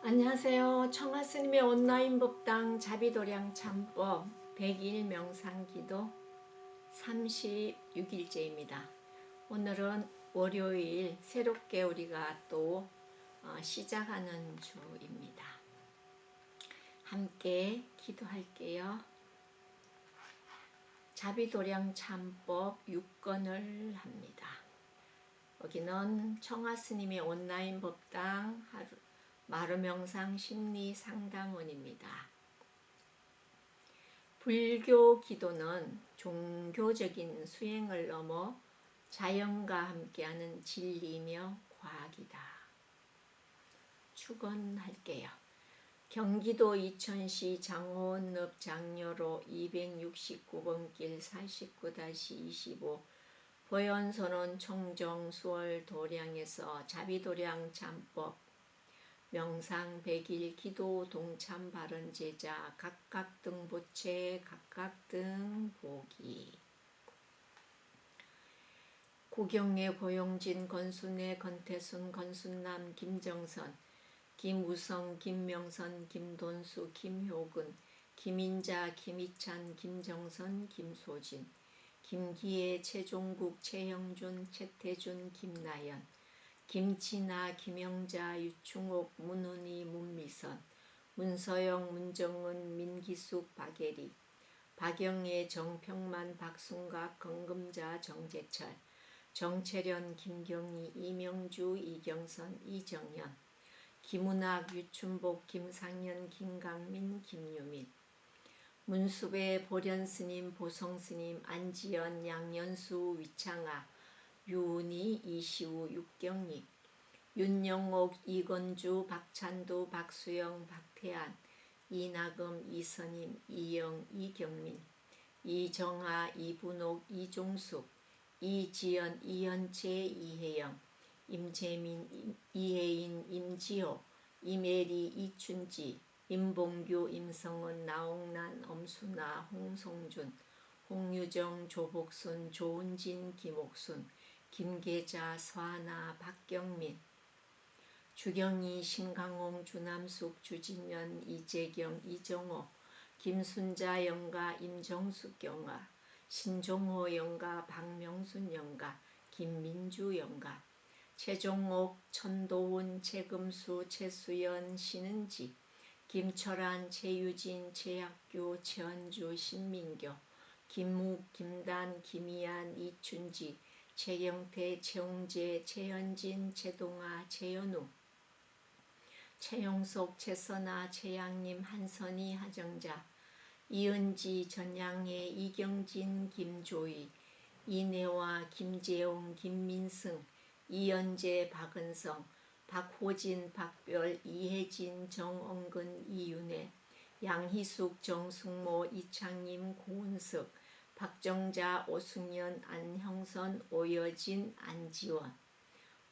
안녕하세요. 청하스님의 온라인 법당 자비도량 참법 100일 명상기도 36일째입니다. 오늘은 월요일 새롭게 우리가 또 시작하는 주입니다. 함께 기도할게요. 자비도량 참법 6건을 합니다. 여기는 청하스님의 온라인 법당 마루명상 심리상담원입니다. 불교 기도는 종교적인 수행을 넘어 자연과 함께하는 진리이며 과학이다. 축원할게요. 경기도 이천시 장호읍 장려로 269번 길 49-25 보현선원 총정 수월 도량에서 자비도량 참법 명상 100일 기도 동참 바른 제자 각각 등 보채 각각 등 보기 고경래 고용진 권순애 권태순 권순남 김정선 김우성 김명선 김돈수 김효근 김인자 김희찬 김정선 김소진 김기애 최종국 최형준 최태준 김나연 김진아, 김영자, 유충옥, 문은희, 문미선, 문서영, 문정은, 민기숙, 박예리, 박영애, 정평만, 박순각, 건금자, 정재철, 정채련, 김경희, 이명주, 이경선, 이정현, 김은학, 유춘복, 김상현, 김강민, 김유민, 문수배, 보련스님, 보성스님, 안지연, 양연수, 위창아, 유은희, 이시우, 육경희, 윤영옥, 이건주, 박찬두, 박수영, 박태안, 이나금, 이선임, 이영, 이경민, 이정아, 이분옥, 이종숙, 이지연, 이현채, 이혜영, 임재민, 이혜인, 임지호, 이메리, 이춘지, 임봉규, 임성은, 나옥란, 엄순아, 홍성준, 홍유정, 조복순, 조은진, 김옥순, 김계자, 서하나, 박경민, 주경희, 신강홍, 주남숙, 주진년, 이재경, 이정호, 김순자 영가, 임정숙 영가, 신종호 영가, 박명순 영가, 김민주 영가, 최종옥, 천도훈, 최금수, 최수연, 신은지, 김철환, 최유진, 최학규, 최현주, 신민교, 김묵, 김단, 김희안, 이춘지, 최경태, 최홍재, 최현진, 최동아, 최연우, 최용석, 최선아, 최양림, 한선희, 하정자, 이은지, 전양혜, 이경진, 김조희, 이내화, 김재웅, 김민승, 이연재, 박은성, 박호진, 박별, 이혜진, 정엉근, 이윤혜, 양희숙, 정숙모, 이창임, 고은석, 박정자, 오승연, 안형선, 오여진, 안지원,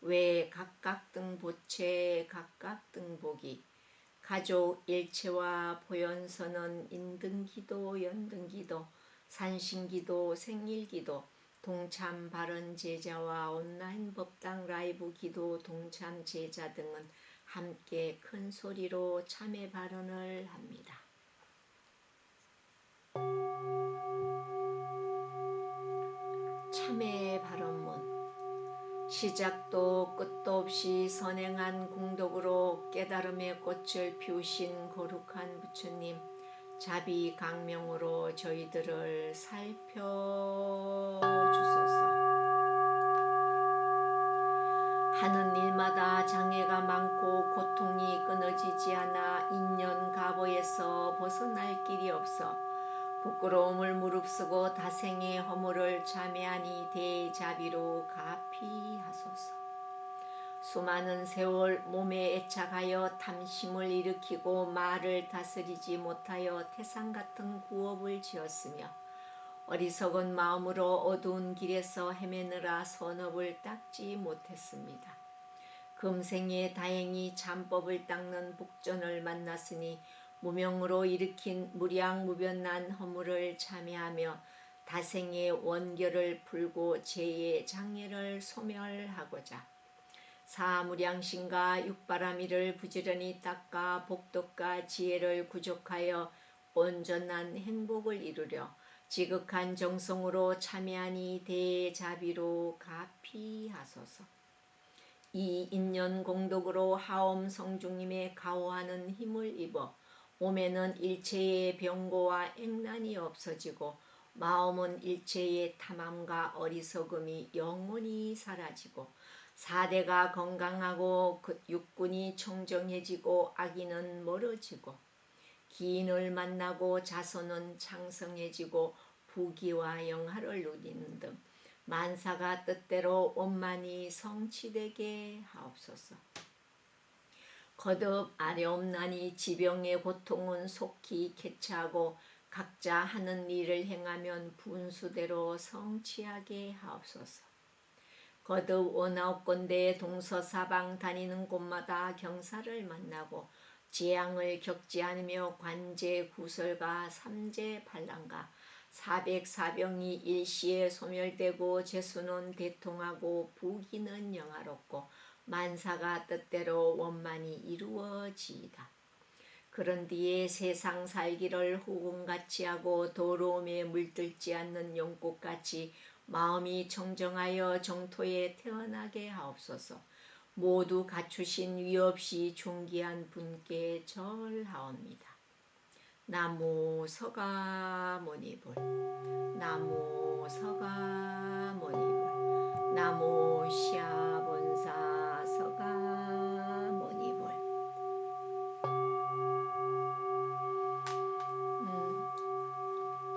외 각각 등 보채 각각 등 보기 가족 일체와 보현선언 인등기도 연등기도 산신기도 생일기도 동참 바른 제자와 온라인 법당 라이브 기도 동참 제자 등은 함께 큰 소리로 참회 발언을 합니다. 참회 발언문 시작도 끝도 없이 선행한 공덕으로 깨달음의 꽃을 피우신 거룩한 부처님, 자비 강명으로 저희들을 살펴주소서. 하는 일마다 장애가 많고 고통이 끊어지지 않아 인연 가보에서 벗어날 길이 없어 부끄러움을 무릅쓰고 다생의 허물을 참회하니 대자비로 가피하소서. 수많은 세월 몸에 애착하여 탐심을 일으키고 말을 다스리지 못하여 태산 같은 구업을 지었으며 어리석은 마음으로 어두운 길에서 헤매느라 선업을 닦지 못했습니다. 금생에 다행히 참법을 닦는 복전을 만났으니 무명으로 일으킨 무량무변난 허물을 참회하며 다생의 원결을 풀고 죄의 장애를 소멸하고자 사무량신과 육바라미를 부지런히 닦아 복덕과 지혜를 구족하여 온전한 행복을 이루려 지극한 정성으로 참여하니 대자비로 가피하소서. 이 인연 공덕으로 하엄 성중님의 가호하는 힘을 입어 몸에는 일체의 병고와 액난이 없어지고 마음은 일체의 탐함과 어리석음이 영원히 사라지고 사대가 건강하고 육군이 청정해지고 악인은 멀어지고 기인을 만나고 자손은 창성해지고 부귀와 영화를 누리는 등 만사가 뜻대로 원만히 성취되게 하옵소서. 거듭 아뢰옵나니 지병의 고통은 속히 쾌차하고 각자 하는 일을 행하면 분수대로 성취하게 하옵소서. 거듭 원하옵건대 동서사방 다니는 곳마다 경사를 만나고 재앙을 겪지 않으며 관제 구설과 삼재 반란과 사백사병이 일시에 소멸되고 재수는 대통하고 부귀는 영화롭고 만사가 뜻대로 원만히 이루어지이다. 그런 뒤에 세상 살기를 후궁같이 하고 더러움에 물들지 않는 용꽃같이 마음이 청정하여 정토에 태어나게 하옵소서. 모두 갖추신 위없이 존귀한 분께 절하옵니다. 나무 서가모니불. 나무 서가모니불. 나무 시아본사 서가모니불.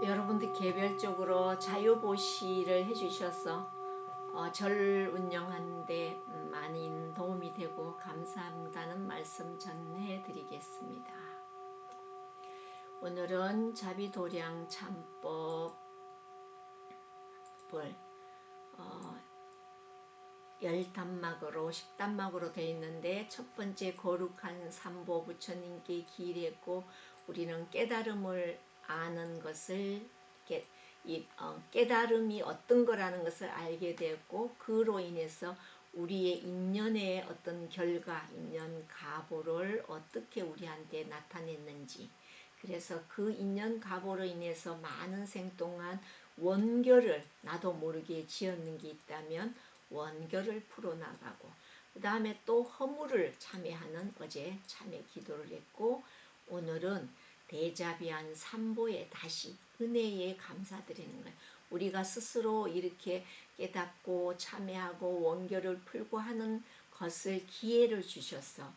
여러분들 개별적으로 자유보시를 해주셔서 절 운영하는데 많은 도움이 되고 감사한다는 말씀 전해드리겠습니다. 오늘은 자비도량 참법을 10단막으로 10단막으로 되어 있는데 첫 번째 거룩한 삼보 부처님께 기일했고 우리는 깨달음을 아는 것을 깨달음이 어떤 거라는 것을 알게 되었고 그로 인해서 우리의 인연의 어떤 결과, 인연 가보를 어떻게 우리한테 나타냈는지 그래서 그 인연 가보로 인해서 많은 생 동안 원결을 나도 모르게 지었는 게 있다면 원결을 풀어나가고 그 다음에 또 허물을 참회하는 어제 참회 기도를 했고 오늘은 대자비한 삼보에 다시 은혜에 감사드리는 거예요. 우리가 스스로 이렇게 깨닫고 참회하고 원결을 풀고 하는 것을 기회를 주셔서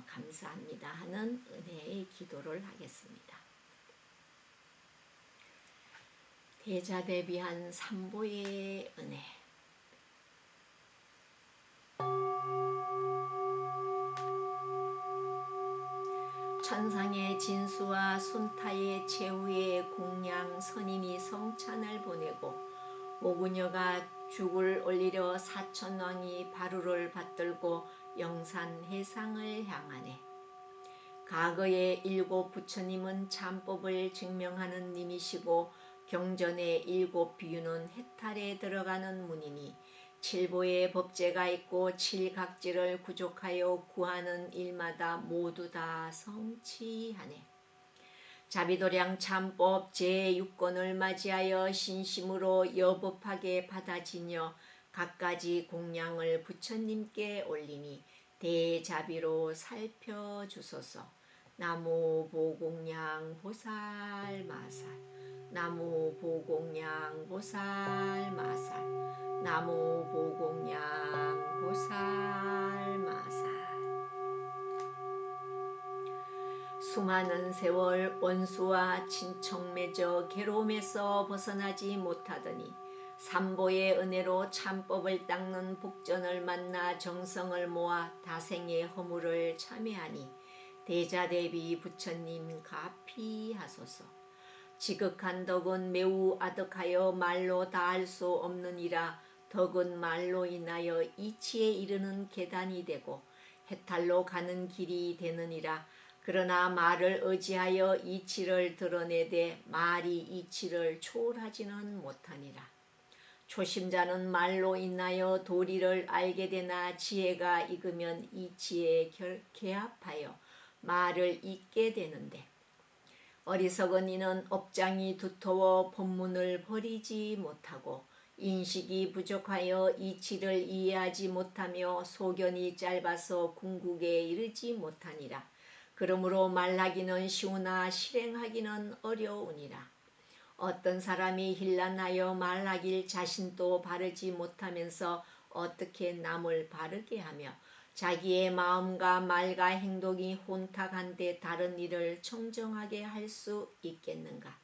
감사합니다 하는 은혜의 기도를 하겠습니다. 대자대비한 삼보의 은혜. 천상의 진수와 순타의 최후의 공양 선인이 성찬을 보내고 오구녀가 죽을 올리려 사천왕이 바루를 받들고 영산 해상을 향하네. 과거의 7 부처님은 참법을 증명하는 님이시고 경전의 7 비유는 해탈에 들어가는 문이니 7보의 법제가 있고 7각지를 구족하여 구하는 일마다 모두 다 성취하네. 자비도량 참법 제6권을 맞이하여 신심으로 여법하게 받아지녀 갖가지 공양을 부처님께 올리니 대자비로 살펴주소서. 나무 보공양 보살마살. 나무 보공양 보살마살. 나무 보공양 보살마살. 수많은 세월 원수와 친척 맺어 괴로움에서 벗어나지 못하더니 삼보의 은혜로 참법을 닦는 복전을 만나 정성을 모아 다생의 허물을 참회하니 대자대비 부처님 가피하소서. 지극한 덕은 매우 아득하여 말로 다할 수 없느니라. 덕은 말로 인하여 이치에 이르는 계단이 되고 해탈로 가는 길이 되느니라. 그러나 말을 의지하여 이치를 드러내되 말이 이치를 초월하지는 못하니라. 초심자는 말로 인하여 도리를 알게 되나 지혜가 익으면 이 지혜에 개합하여 말을 잇게 되는데 어리석은 이는 업장이 두터워 법문을 버리지 못하고 인식이 부족하여 이치를 이해하지 못하며 소견이 짧아서 궁극에 이르지 못하니라. 그러므로 말하기는 쉬우나 실행하기는 어려우니라. 어떤 사람이 힐난하여 말하길 자신도 바르지 못하면서 어떻게 남을 바르게 하며 자기의 마음과 말과 행동이 혼탁한데 다른 이를 청정하게 할 수 있겠는가?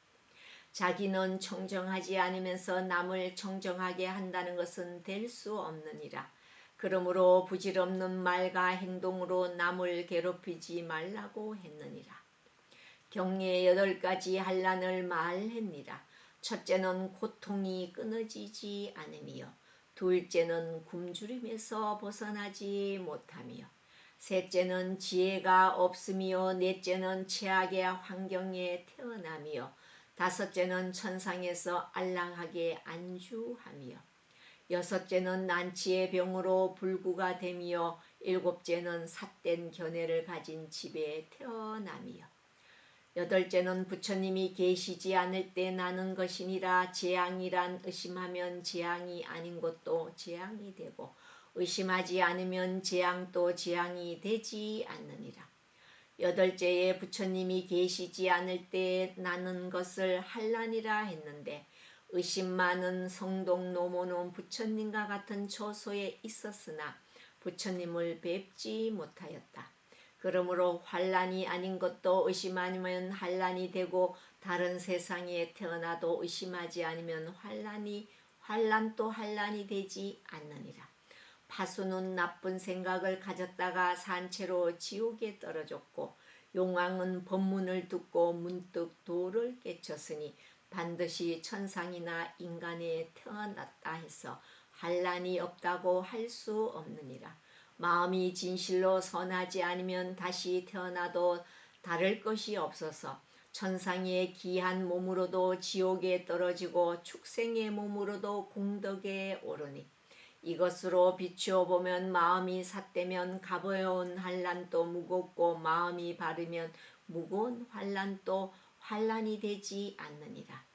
자기는 청정하지 않으면서 남을 청정하게 한다는 것은 될 수 없느니라. 그러므로 부질없는 말과 행동으로 남을 괴롭히지 말라고 했느니라. 경례 8가지 한란을 말했니라. 첫째는 고통이 끊어지지 않으며 둘째는 굶주림에서 벗어나지 못하며 셋째는 지혜가 없으며 넷째는 최악의 환경에 태어나며 다섯째는 천상에서 안락하게 안주하며 여섯째는 난치의 병으로 불구가 되며 일곱째는 삿된 견해를 가진 집에 태어나며 여덟째는 부처님이 계시지 않을 때 나는 것이니라. 재앙이란 의심하면 재앙이 아닌 것도 재앙이 되고 의심하지 않으면 재앙도 재앙이 되지 않느니라. 여덟째에 부처님이 계시지 않을 때 나는 것을 한란이라 했는데 의심 많은 성동 노모는 부처님과 같은 처소에 있었으나 부처님을 뵙지 못하였다. 그러므로 환란이 아닌 것도 의심하면 환란이 되고 다른 세상에 태어나도 의심하지 않으면 환란도 환란이 되지 않느니라. 파수는 나쁜 생각을 가졌다가 산채로 지옥에 떨어졌고 용왕은 법문을 듣고 문득 도를 깨쳤으니 반드시 천상이나 인간에 태어났다 해서 환란이 없다고 할 수 없느니라. 마음이 진실로 선하지 않으면 다시 태어나도 다를 것이 없어서 천상의 귀한 몸으로도 지옥에 떨어지고 축생의 몸으로도 공덕에 오르니 이것으로 비추어 보면 마음이 삿되면 가벼운 환란도 무겁고 마음이 바르면 무거운 환란도 환란이 되지 않느니라.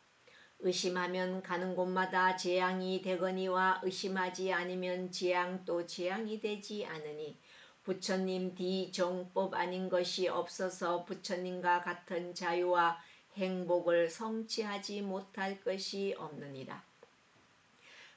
의심하면 가는 곳마다 재앙이 되거니와 의심하지 않으면 재앙도 재앙이 되지 않으니 부처님 뒤정법 아닌 것이 없어서 부처님과 같은 자유와 행복을 성취하지 못할 것이 없느니라.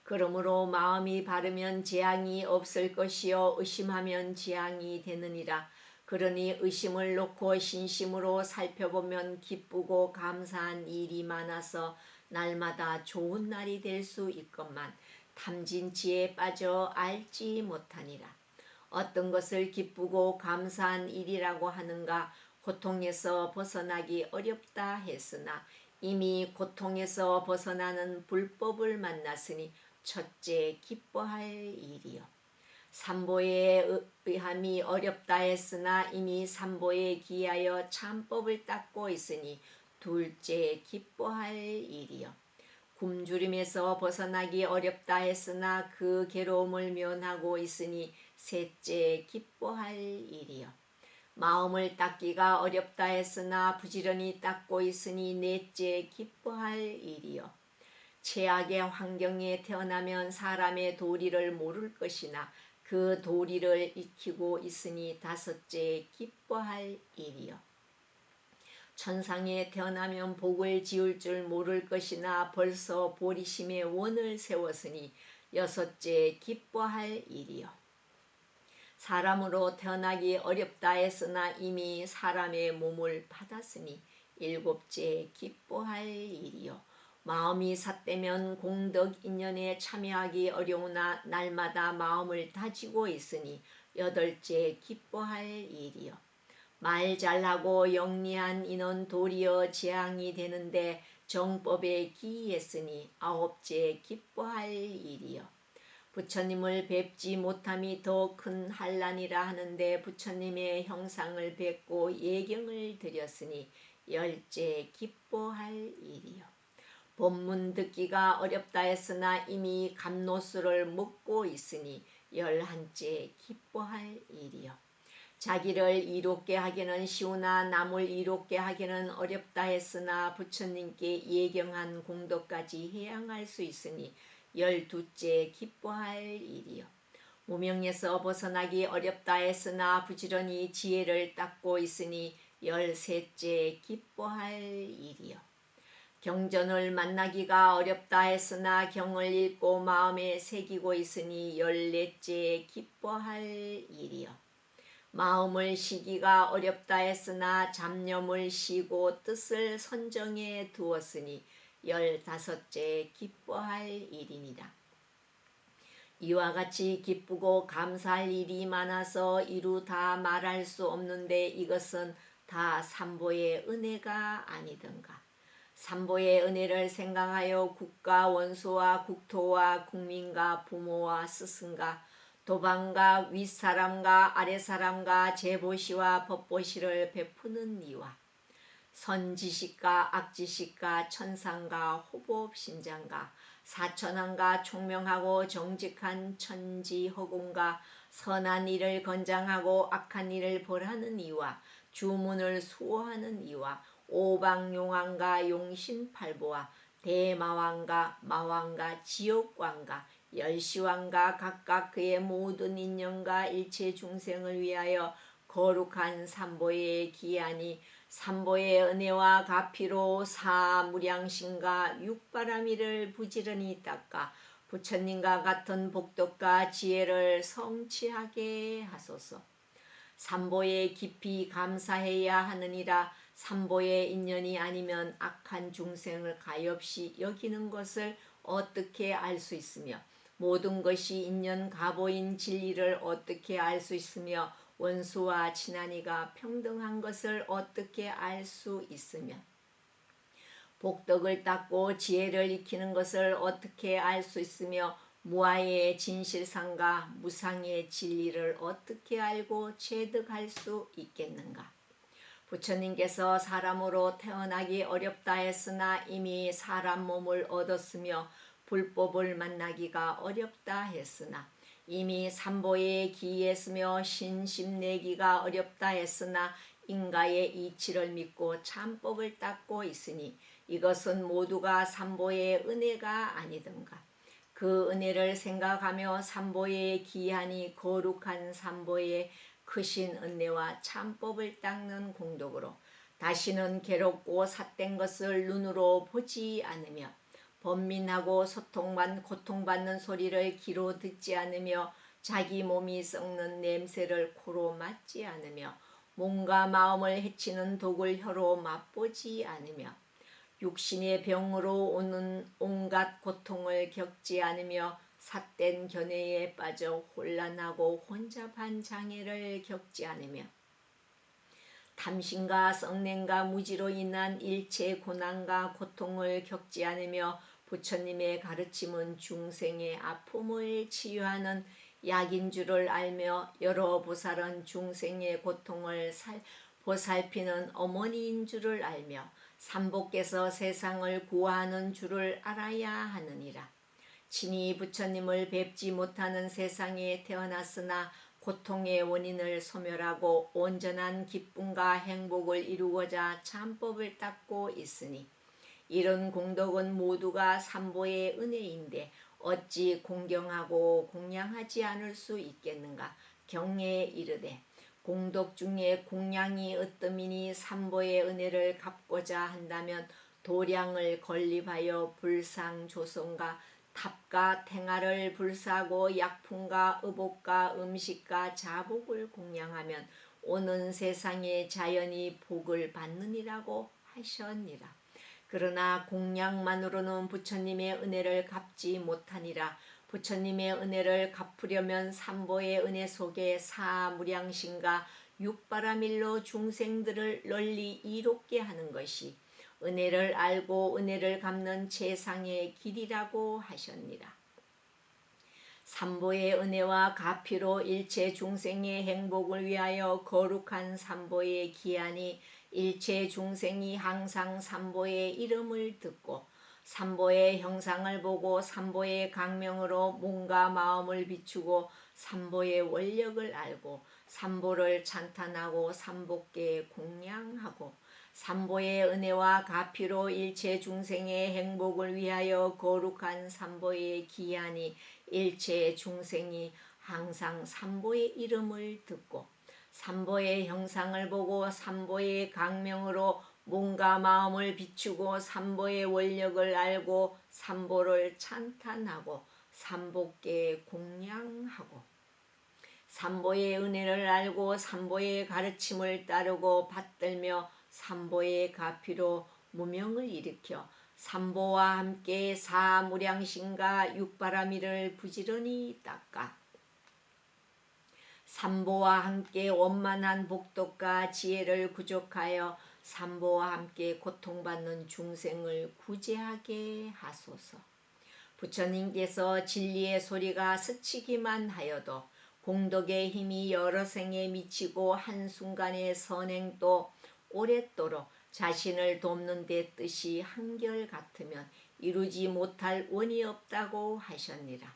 그러므로 마음이 바르면 재앙이 없을 것이요 의심하면 재앙이 되느니라. 그러니 의심을 놓고 신심으로 살펴보면 기쁘고 감사한 일이 많아서 날마다 좋은 날이 될 수 있건만 탐진치에 빠져 알지 못하니라. 어떤 것을 기쁘고 감사한 일이라고 하는가? 고통에서 벗어나기 어렵다 했으나 이미 고통에서 벗어나는 불법을 만났으니 첫째 기뻐할 일이요. 삼보에 의함이 어렵다 했으나 이미 삼보에 기하여 참법을 닦고 있으니 둘째 기뻐할 일이요. 굶주림에서 벗어나기 어렵다 했으나 그 괴로움을 면하고 있으니 셋째 기뻐할 일이요. 마음을 닦기가 어렵다 했으나 부지런히 닦고 있으니 넷째 기뻐할 일이요. 최악의 환경에 태어나면 사람의 도리를 모를 것이나 그 도리를 익히고 있으니 다섯째 기뻐할 일이요. 천상에 태어나면 복을 지을 줄 모를 것이나 벌써 보리심의 원을 세웠으니 여섯째 기뻐할 일이요. 사람으로 태어나기 어렵다 했으나 이미 사람의 몸을 받았으니 일곱째 기뻐할 일이요. 마음이 삿되면 공덕 인연에 참여하기 어려우나 날마다 마음을 다지고 있으니 여덟째 기뻐할 일이요. 말 잘하고 영리한 이는 도리어 재앙이 되는데 정법에 기이했으니 아홉째 기뻐할 일이요. 부처님을 뵙지 못함이 더 큰 한란이라 하는데 부처님의 형상을 뵙고 예경을 드렸으니 열째 기뻐할 일이요. 법문 듣기가 어렵다 했으나 이미 감로수를 먹고 있으니 열한째 기뻐할 일이요. 자기를 이롭게 하기는 쉬우나 남을 이롭게 하기는 어렵다 했으나 부처님께 예경한 공덕까지 해양할 수 있으니 열두째 기뻐할 일이요. 무명에서 벗어나기 어렵다 했으나 부지런히 지혜를 닦고 있으니 열셋째 기뻐할 일이요. 경전을 만나기가 어렵다 했으나 경을 읽고 마음에 새기고 있으니 열넷째 기뻐할 일이요. 마음을 쉬기가 어렵다 했으나 잡념을 쉬고 뜻을 선정해 두었으니 열다섯째 기뻐할 일이니라. 이와 같이 기쁘고 감사할 일이 많아서 이루 다 말할 수 없는데 이것은 다 삼보의 은혜가 아니던가. 삼보의 은혜를 생각하여 국가 원수와 국토와 국민과 부모와 스승과 도방과 윗사람과 아랫사람과 제보시와 법보시를 베푸는 이와 선지식과 악지식과 천상과 호법신장과 사천왕과 총명하고 정직한 천지허공과 선한 일을 권장하고 악한 일을 벌하는 이와 주문을 수호하는 이와 오방용왕과 용신팔보와 대마왕과 마왕과 지옥왕과 열시왕과 각각 그의 모든 인연과 일체 중생을 위하여 거룩한 삼보의 기한이 삼보의 은혜와 가피로 사무량신과 육바라미를 부지런히 닦아 부처님과 같은 복덕과 지혜를 성취하게 하소서. 삼보에 깊이 감사해야 하느니라. 삼보의 인연이 아니면 악한 중생을 가엾이 여기는 것을 어떻게 알 수 있으며 모든 것이 인연 가보인 진리를 어떻게 알 수 있으며 원수와 친한이가 평등한 것을 어떻게 알 수 있으며 복덕을 닦고 지혜를 익히는 것을 어떻게 알 수 있으며 무아의 진실상과 무상의 진리를 어떻게 알고 체득할 수 있겠는가. 부처님께서 사람으로 태어나기 어렵다 했으나 이미 사람 몸을 얻었으며 불법을 만나기가 어렵다 했으나 이미 삼보에 기했으며 신심내기가 어렵다 했으나 인가의 이치를 믿고 참법을 닦고 있으니 이것은 모두가 삼보의 은혜가 아니던가. 그 은혜를 생각하며 삼보의 기한이 거룩한 삼보의 크신 은혜와 참법을 닦는 공덕으로 다시는 괴롭고 삿된 것을 눈으로 보지 않으며 번민하고 고통받는 소리를 귀로 듣지 않으며 자기 몸이 썩는 냄새를 코로 맡지 않으며 몸과 마음을 해치는 독을 혀로 맛보지 않으며 육신의 병으로 오는 온갖 고통을 겪지 않으며 삿된 견해에 빠져 혼란하고 혼잡한 장애를 겪지 않으며 탐심과 썩냄과 무지로 인한 일체 고난과 고통을 겪지 않으며 부처님의 가르침은 중생의 아픔을 치유하는 약인 줄을 알며 여러 보살은 중생의 고통을 보살피는 어머니인 줄을 알며 삼보께서 세상을 구하는 줄을 알아야 하느니라. 친히 부처님을 뵙지 못하는 세상에 태어났으나 고통의 원인을 소멸하고 온전한 기쁨과 행복을 이루고자 참법을 닦고 있으니 이런 공덕은 모두가 삼보의 은혜인데 어찌 공경하고 공양하지 않을 수 있겠는가. 경례에 이르되 공덕 중에 공양이 으뜸이니 삼보의 은혜를 갚고자 한다면 도량을 건립하여 불상조성과 탑과 탱화를 불사하고 약품과 의복과 음식과 자복을 공양하면 오는 세상의 자연이 복을 받느니라고 하셨니라. 그러나 공양만으로는 부처님의 은혜를 갚지 못하니라. 부처님의 은혜를 갚으려면 삼보의 은혜 속에 사무량신과 육바라밀로 중생들을 널리 이롭게 하는 것이 은혜를 알고 은혜를 갚는 최상의 길이라고 하셨니라. 삼보의 은혜와 가피로 일체 중생의 행복을 위하여 거룩한 삼보의 기한이 일체 중생이 항상 삼보의 이름을 듣고 삼보의 형상을 보고 삼보의 강명으로 몸과 마음을 비추고 삼보의 원력을 알고 삼보를 찬탄하고 삼보께 공양하고 삼보의 은혜와 가피로 일체 중생의 행복을 위하여 거룩한 삼보의 기한이 일체 중생이 항상 삼보의 이름을 듣고 삼보의 형상을 보고 삼보의 강명으로 몸과 마음을 비추고 삼보의 원력을 알고 삼보를 찬탄하고 삼보께 공양하고 삼보의 은혜를 알고 삼보의 가르침을 따르고 받들며 삼보의 가피로 무명을 일으켜 삼보와 함께 사무량신과 육바라미를 부지런히 닦아 삼보와 함께 원만한 복덕과 지혜를 구족하여 삼보와 함께 고통받는 중생을 구제하게 하소서. 부처님께서 진리의 소리가 스치기만 하여도 공덕의 힘이 여러 생에 미치고 한순간의 선행도 오랫도록 자신을 돕는 데 뜻이 한결같으면 이루지 못할 원이 없다고 하셨니라.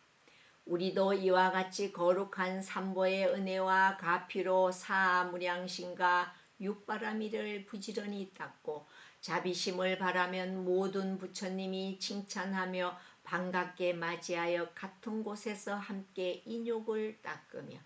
우리도 이와 같이 거룩한 삼보의 은혜와 가피로 사무량신과 육바라미를 부지런히 닦고 자비심을 바라면 모든 부처님이 칭찬하며 반갑게 맞이하여 같은 곳에서 함께 인욕을 닦으며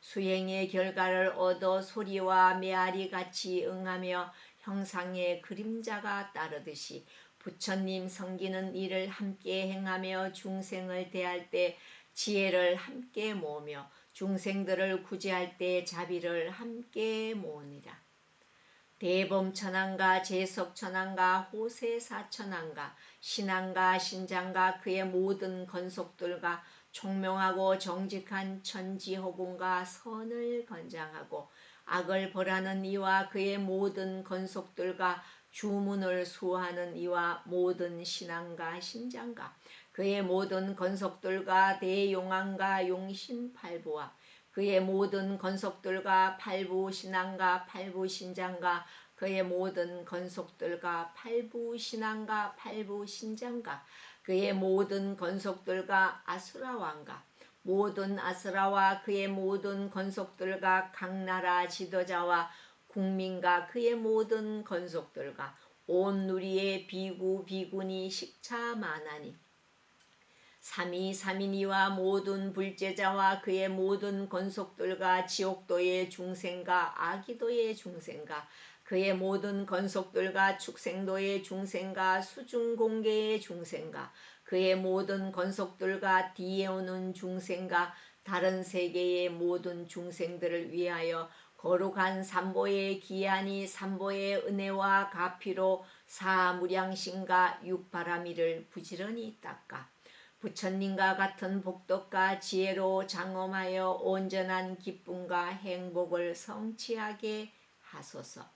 수행의 결과를 얻어 소리와 메아리 같이 응하며 형상의 그림자가 따르듯이 부처님 섬기는 일을 함께 행하며 중생을 대할 때 지혜를 함께 모으며 중생들을 구제할 때 자비를 함께 모으니라. 대범천왕과 제석천왕과 호세사천왕과 신왕과 신장과 그의 모든 건속들과 총명하고 정직한 천지호군과 선을 건장하고 악을 벌하는 이와 그의 모든 건속들과 주문을 수호하는 이와 모든 신왕과 신장과 그의 모든 건속들과 대용왕과 용신팔부와 그의 모든 건속들과 팔부신왕과 팔부신장과 그의 모든 건속들과 팔부신왕과 팔부신장과 그의 모든 건속들과 아수라왕과 모든 아수라와 그의 모든 건속들과 각 나라 지도자와 국민과 그의 모든 건속들과 온 누리의 비구 비구니 식차만하니 삼위삼인이와 모든 불제자와 그의 모든 건속들과 지옥도의 중생과 아기도의 중생과 그의 모든 건속들과 축생도의 중생과 수중공계의 중생과 그의 모든 건속들과 뒤에 오는 중생과 다른 세계의 모든 중생들을 위하여 거룩한 삼보의 기한이 삼보의 은혜와 가피로 사무량신과 육바라미를 부지런히 닦아 부처님과 같은 복덕과 지혜로 장엄하여 온전한 기쁨과 행복을 성취하게 하소서.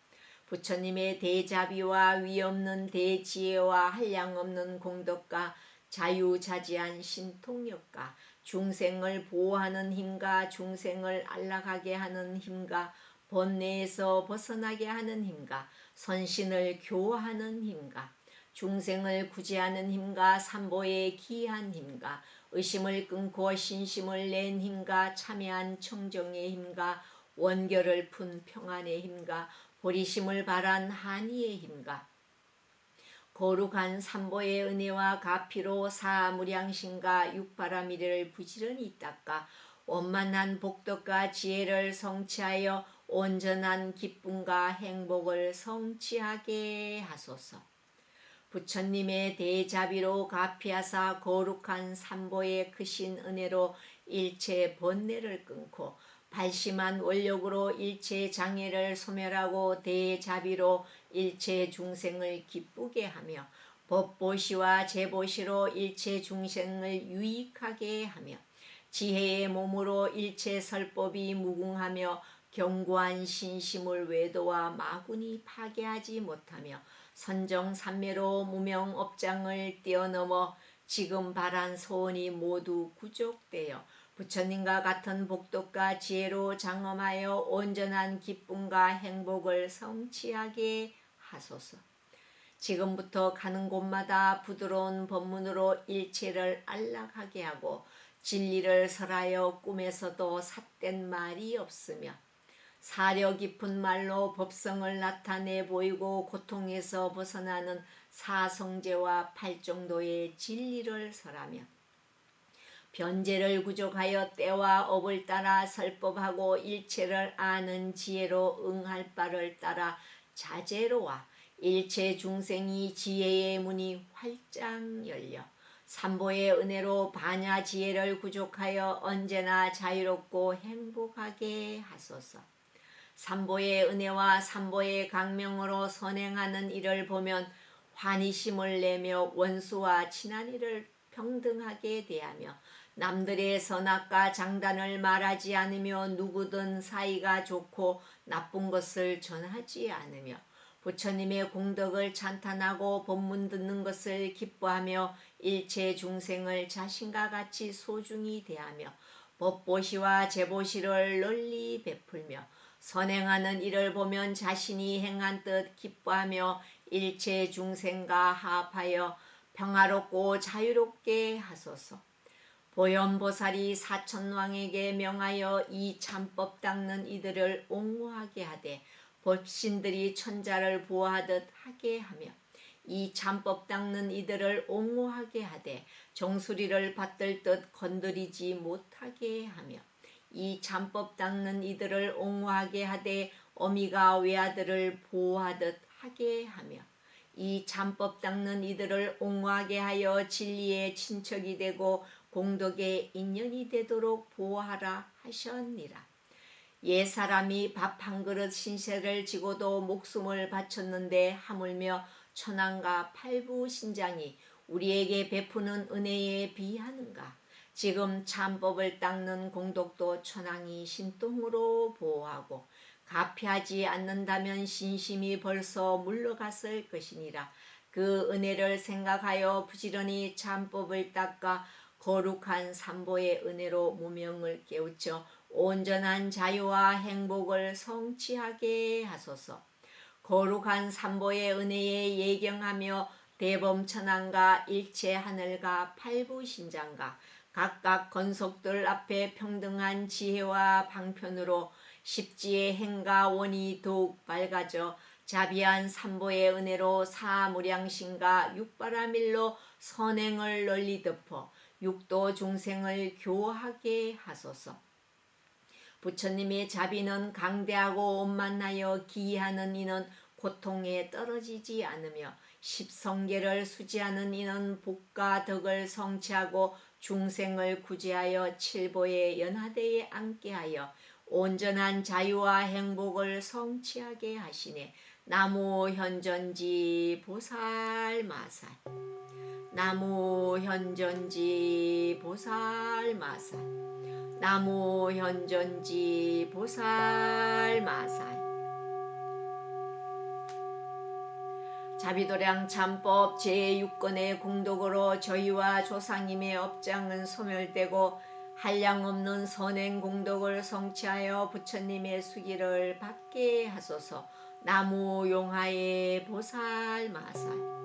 부처님의 대자비와 위없는 대지혜와 한량없는 공덕과 자유자재한 신통력과 중생을 보호하는 힘과 중생을 안락하게 하는 힘과 번뇌에서 벗어나게 하는 힘과 선신을 교화하는 힘과 중생을 구제하는 힘과 삼보의 기이한 힘과 의심을 끊고 신심을 낸 힘과 참여한 청정의 힘과 원결을 푼 평안의 힘과 보리심을 발한 한의의 힘과 거룩한 삼보의 은혜와 가피로 사무량신과 육바라미를 부지런히 닦아 원만한 복덕과 지혜를 성취하여 온전한 기쁨과 행복을 성취하게 하소서. 부처님의 대자비로 가피하사 거룩한 삼보의 크신 은혜로 일체 번뇌를 끊고 발심한 원력으로 일체 장애를 소멸하고 대자비로 일체 중생을 기쁘게 하며 법보시와 제보시로 일체 중생을 유익하게 하며 지혜의 몸으로 일체 설법이 무궁하며 견고한 신심을 외도와 마군이 파괴하지 못하며 선정산매로 무명업장을 뛰어넘어 지금 바란 소원이 모두 구족되어 부처님과 같은 복덕과 지혜로 장엄하여 온전한 기쁨과 행복을 성취하게 하소서. 지금부터 가는 곳마다 부드러운 법문으로 일체를 안락하게 하고 진리를 설하여 꿈에서도 삿된 말이 없으며 사려 깊은 말로 법성을 나타내 보이고 고통에서 벗어나는 사성제와 팔정도의 진리를 설하며 변제를 구족하여 때와 업을 따라 설법하고 일체를 아는 지혜로 응할 바를 따라 자제로와 일체 중생이 지혜의 문이 활짝 열려 삼보의 은혜로 반야 지혜를 구족하여 언제나 자유롭고 행복하게 하소서. 삼보의 은혜와 삼보의 강명으로 선행하는 이를 보면 환희심을 내며 원수와 친한 이를 평등하게 대하며 남들의 선악과 장단을 말하지 않으며 누구든 사이가 좋고 나쁜 것을 전하지 않으며 부처님의 공덕을 찬탄하고 법문 듣는 것을 기뻐하며 일체 중생을 자신과 같이 소중히 대하며 법보시와 제보시를 널리 베풀며 선행하는 이를 보면 자신이 행한 뜻 기뻐하며 일체 중생과 합하여 평화롭고 자유롭게 하소서. 보현보살이 사천왕에게 명하여 이 참법 닦는 이들을 옹호하게 하되 법신들이 천자를 보호하듯 하게 하며 이 참법 닦는 이들을 옹호하게 하되 정수리를 받들 듯 건드리지 못하게 하며 이 참법 닦는 이들을 옹호하게 하되 어미가 외아들을 보호하듯 하게 하며 이 참법 닦는 이들을 옹호하게 하여 진리의 친척이 되고 공덕의 인연이 되도록 보호하라 하셨니라. 옛사람이 밥 한 그릇 신세를 지고도 목숨을 바쳤는데 하물며 천황과 팔부신장이 우리에게 베푸는 은혜에 비하는가. 지금 참법을 닦는 공덕도 천황이 신통으로 보호하고 가피하지 않는다면 신심이 벌써 물러갔을 것이니라. 그 은혜를 생각하여 부지런히 참법을 닦아 거룩한 삼보의 은혜로 무명을 깨우쳐 온전한 자유와 행복을 성취하게 하소서. 거룩한 삼보의 은혜에 예경하며 대범천왕과 일체 하늘과 팔부신장과 각각 건속들 앞에 평등한 지혜와 방편으로 십지의 행과 원이 더욱 밝아져 자비한 삼보의 은혜로 사무량신과 육바라밀로 선행을 널리 덮어 육도 중생을 교하게 하소서. 부처님의 자비는 강대하고 원만하여 기이하는 이는 고통에 떨어지지 않으며 십성계를 수지하는 이는 복과 덕을 성취하고 중생을 구제하여 칠보의 연하대에 앉게 하여 온전한 자유와 행복을 성취하게 하시네. 나무 현전지 보살마살. 나무 현전지 보살마살. 나무 현전지 보살마살. 자비도량 참법 제6권의 공덕으로 저희와 조상님의 업장은 소멸되고 한량없는 선행 공덕을 성취하여 부처님의 수기를 받게 하소서. 나무 용하의 보살마살.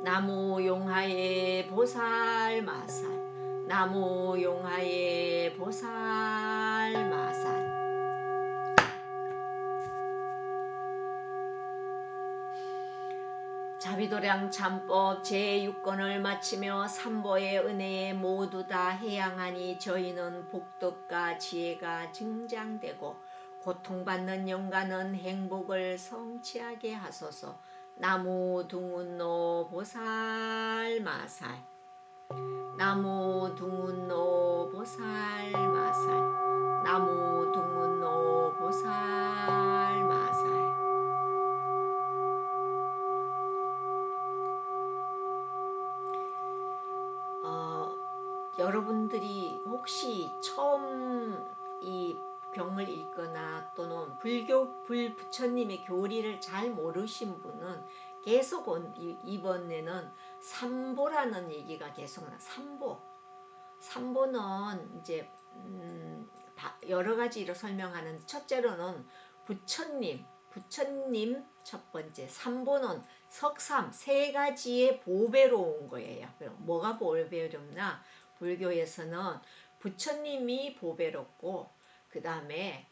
나무 용하의 보살마살. 나무 용하의 보살마살. 자비도량 참법 제6권을 마치며 삼보의 은혜에 모두 다 해양하니 저희는 복덕과 지혜가 증장되고 고통받는 영가는 행복을 성취하게 하소서. 나무 둥운노 보살마살. 나무 둥운노 보살마살. 나무 둥운노 보살마살. 여러분들이 혹시 처음 이 경을 읽거나 또는 부처님의 교리를 잘 모르신 분은 계속 이번에는 삼보라는 얘기가 계속 나. 삼보는 이제 여러 가지로 설명하는, 첫째로는 부처님 첫 번째, 삼보는 석삼 세 가지의 보배로 온 거예요. 그럼 뭐가 보배롭나? 불교에서는 부처님이 보배롭고 그 다음에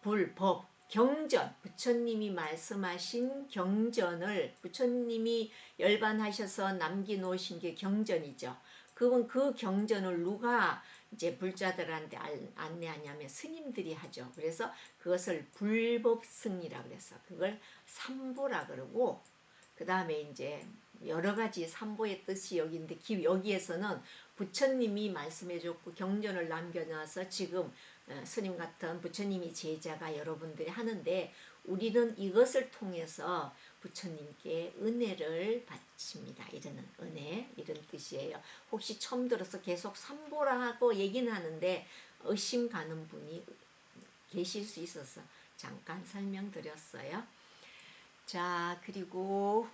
불, 법, 경전, 부처님이 말씀하신 경전을 부처님이 열반하셔서 남겨놓으신 게 경전이죠. 그건 그 경전을 누가 이제 불자들한테 안내하냐면 스님들이 하죠. 그래서 그것을 불법승이라 그래서 그걸 삼보라 그러고, 그 다음에 이제 여러 가지 삼보의 뜻이 여기인데 여기에서는 부처님이 말씀해줬고 경전을 남겨놔서 지금 스님 같은 부처님이 제자가 여러분들이 하는데, 우리는 이것을 통해서 부처님께 은혜를 바칩니다. 이러는 은혜, 이런 뜻이에요. 혹시 처음 들어서 계속 삼보라고 얘기는 하는데 의심 가는 분이 계실 수 있어서 잠깐 설명드렸어요. 자, 그리고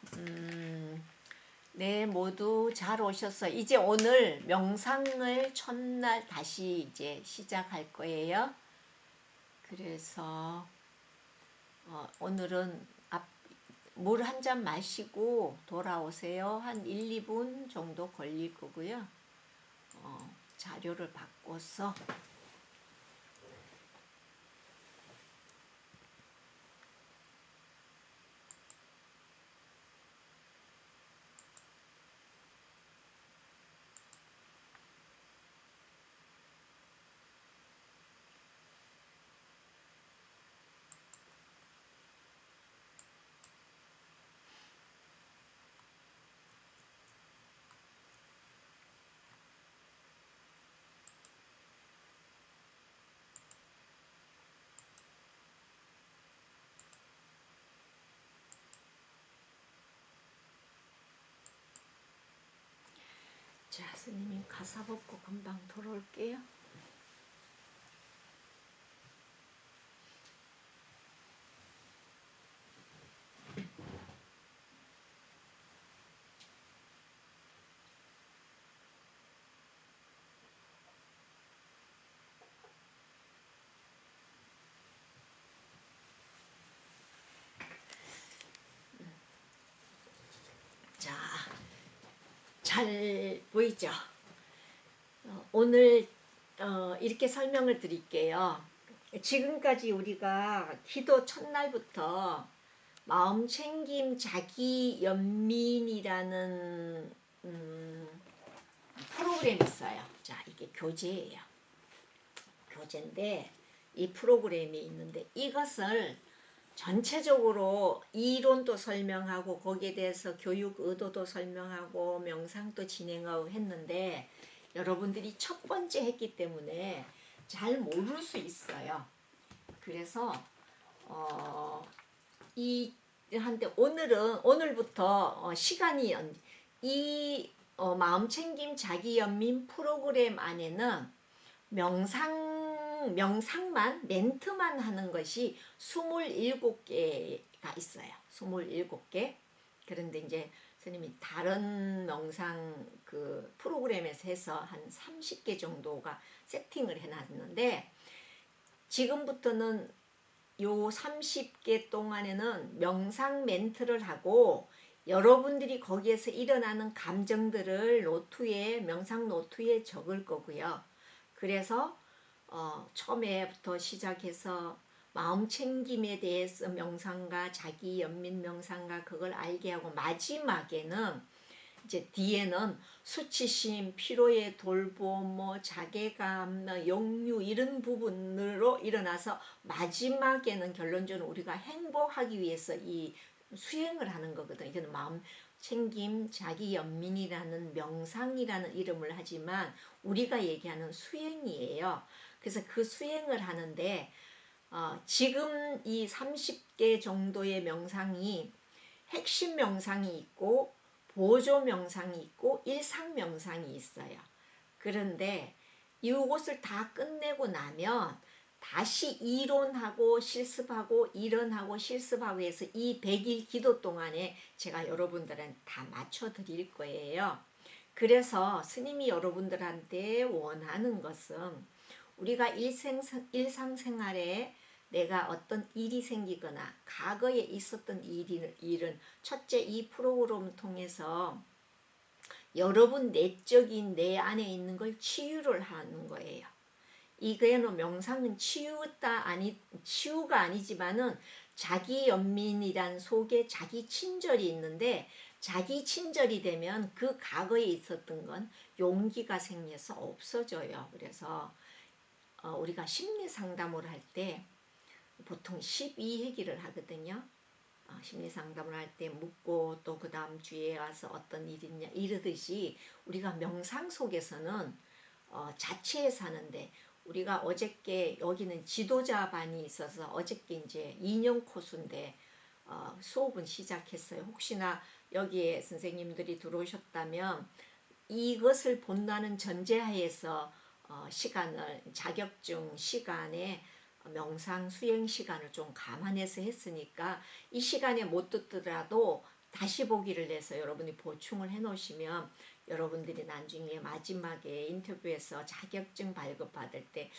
네, 모두 잘 오셨어요. 이제 오늘 명상을 첫날 다시 이제 시작할 거예요. 그래서 오늘은 물 한 잔 마시고 돌아오세요. 한 1, 2분 정도 걸릴 거고요. 자료를 바꿔서 자, 스님이 가사 벗고 금방 돌아올게요. 자, 잘 보이죠? 오늘 이렇게 설명을 드릴게요. 지금까지 우리가 기도 첫날부터 마음챙김 자기 연민이라는 프로그램이 있어요. 자, 이게 교재예요. 교재인데 이 프로그램이 있는데 이것을 전체적으로 이론도 설명하고 거기에 대해서 교육 의도도 설명하고 명상도 진행하고 했는데 여러분들이 첫 번째 했기 때문에 잘 모를 수 있어요. 그래서 한데 오늘부터 시간이 이 마음챙김 자기연민 프로그램 안에는 명상만 멘트만 하는 것이 27개가 있어요. 27개. 그런데 이제 스님이 다른 명상 그 프로그램에서 해서 한 30개 정도가 세팅을 해놨는데, 지금부터는 요 30개 동안에는 명상 멘트를 하고 여러분들이 거기에서 일어나는 감정들을 명상 노트에 적을 거고요. 그래서 처음에부터 시작해서 마음챙김에 대해서 명상과 자기 연민 명상과 그걸 알게 하고, 마지막에는 이제 뒤에는 수치심, 피로의 돌봄, 자괴감, 역류 이런 부분으로 일어나서 마지막에는 결론적으로 우리가 행복하기 위해서 이 수행을 하는 거거든요. 이거는 마음 챙김 자기 연민이라는 명상이라는 이름을 하지만 우리가 얘기하는 수행이에요. 그래서 그 수행을 하는데 지금 이 30개 정도의 명상이 핵심 명상이 있고 보조 명상이 있고 일상 명상이 있어요. 그런데 이것을 다 끝내고 나면 다시 이론하고 실습하고 이론하고 실습하고 해서 이 100일 기도 동안에 제가 여러분들한테 다 맞춰 드릴 거예요. 그래서 스님이 여러분들한테 원하는 것은 우리가 일상생활에 내가 어떤 일이 생기거나 과거에 있었던 일은 첫째 이 프로그램을 통해서 여러분 내적인 내 안에 있는 걸 치유를 하는 거예요. 이거는 명상은 치유가 아니지만은 자기 연민이란 속에 자기 친절이 있는데, 자기 친절이 되면 그 과거에 있었던 건 용기가 생겨서 없어져요. 그래서 우리가 심리 상담을 할 때 보통 12회기를 하거든요. 심리 상담을 할 때 묻고 또 그 다음 주에 와서 어떤 일이 있냐 이러듯이 우리가 명상 속에서는 자체에 사는데, 우리가 어저께 여기는 지도자반이 있어서 어저께 이제 2년 코스인데 수업은 시작했어요. 혹시나 여기에 선생님들이 들어오셨다면 이것을 본다는 전제하에서 시간을, 자격증 시간에 명상 수행 시간을 좀 감안해서 했으니까 이 시간에 못 듣더라도 다시 보기를 해서 여러분이 보충을 해 놓으시면 여러분들이 나중에 마지막에 인터뷰에서 자격증 발급 받을 때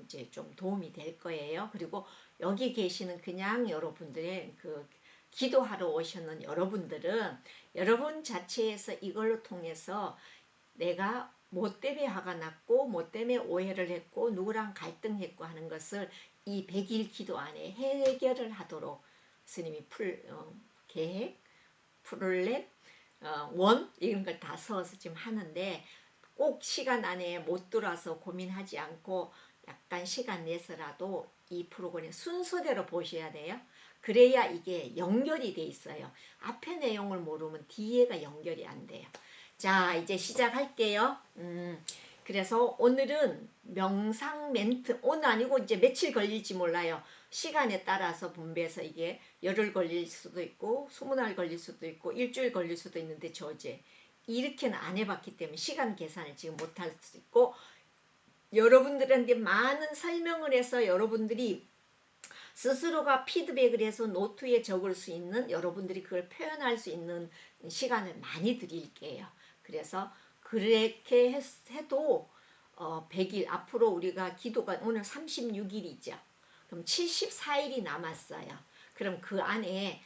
이제 좀 도움이 될 거예요. 그리고 여기 계시는 그냥 여러분들의 그 기도하러 오셨는 여러분들은 여러분 자체에서 이걸로 통해서 내가 뭐 때문에 화가 났고 뭐 때문에 오해를 했고 누구랑 갈등했고 하는 것을 이 100일 기도 안에 해결을 하도록 스님이 계획, 플랜, 원 이런 걸 다 써서 지금 하는데, 꼭 시간 안에 못 들어와서 고민하지 않고 약간 시간 내서라도 이 프로그램 순서대로 보셔야 돼요. 그래야 이게 연결이 돼 있어요. 앞에 내용을 모르면 뒤에가 연결이 안 돼요. 자, 이제 시작할게요. 그래서 오늘은 명상 멘트, 오늘 아니고 이제 며칠 걸릴지 몰라요. 시간에 따라서 분배해서 이게 열흘 걸릴 수도 있고 20날 걸릴 수도 있고 일주일 걸릴 수도 있는데, 저 어제 이렇게는 안 해봤기 때문에 시간 계산을 지금 못할 수도 있고, 여러분들한테 많은 설명을 해서 여러분들이 스스로가 피드백을 해서 노트에 적을 수 있는, 여러분들이 그걸 표현할 수 있는 시간을 많이 드릴게요. 그래서 그렇게 해도 100일 앞으로 우리가 기도가 오늘 36일이죠. 그럼 74일이 남았어요. 그럼 그 안에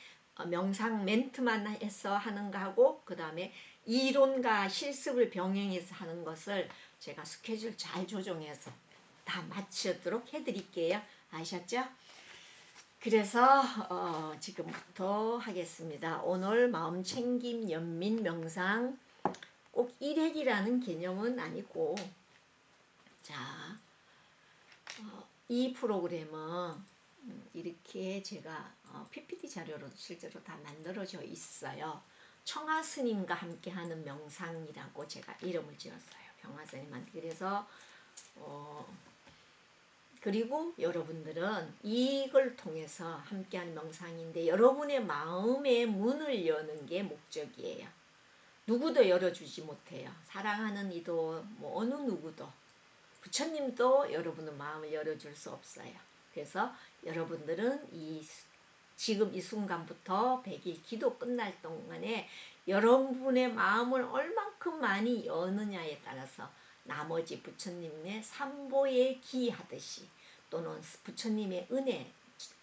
명상 멘트만 해서 하는 거하고 그 다음에 이론과 실습을 병행해서 하는 것을 제가 스케줄 잘 조정해서 다 마치도록 해드릴게요. 아셨죠? 그래서 지금부터 하겠습니다. 오늘 마음챙김 연민 명상, 꼭 일획이라는 개념은 아니고, 자, 이 프로그램은 이렇게 제가 PPT 자료로도 실제로 다 만들어져 있어요. 청아 스님과 함께하는 명상이라고 제가 이름을 지었어요. 평화 스님한테. 그래서 그리고 여러분들은 이걸 통해서 함께하는 명상인데, 여러분의 마음의 문을 여는 게 목적이에요. 누구도 열어주지 못해요. 사랑하는 이도 뭐 어느 누구도, 부처님도 여러분의 마음을 열어줄 수 없어요. 그래서 여러분들은 지금 이 순간부터 100일 기도 끝날 동안에 여러분의 마음을 얼만큼 많이 여느냐에 따라서 나머지 부처님의 삼보에 기하듯이, 또는 부처님의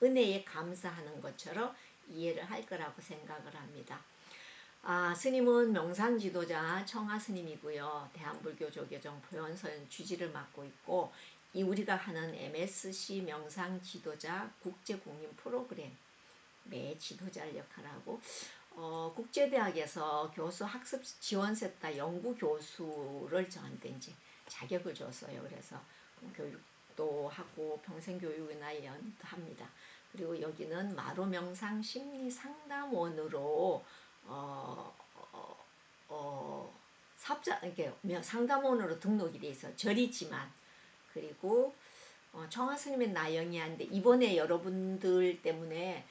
은혜에 감사하는 것처럼 이해를 할 거라고 생각을 합니다. 스님은 명상지도자 청아 스님이고요. 대한불교조계종 보현선 주지를 맡고 있고, 이 우리가 하는 MSC 명상지도자 국제공인 프로그램의 지도자 역할하고, 국제대학에서 교수 학습 지원센터 연구교수를 저한테 이제 자격을 줬어요. 그래서 교육도 하고 평생교육이나 연도 합니다. 그리고 여기는 마루명상 심리상담원으로 사업자, 이렇게 상담원으로 등록이 돼 있어. 절이지만. 그리고 청아 스님의 나영이 한데, 이번에 여러분들 때문에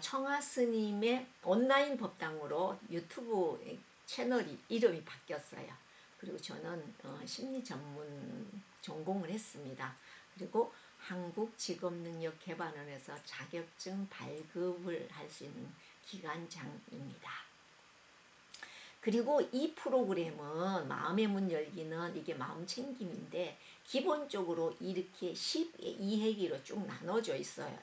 청아 스님의 온라인 법당으로 유튜브 채널이 이름이 바뀌었어요. 그리고 저는 심리 전문 전공을 했습니다. 그리고 한국직업능력개발원에서 자격증 발급을 할 수 있는 기관장입니다. 그리고 이 프로그램은 마음의 문 열기는 이게 마음 챙김인데 기본적으로 이렇게 12회기로 쭉 나눠져 있어요.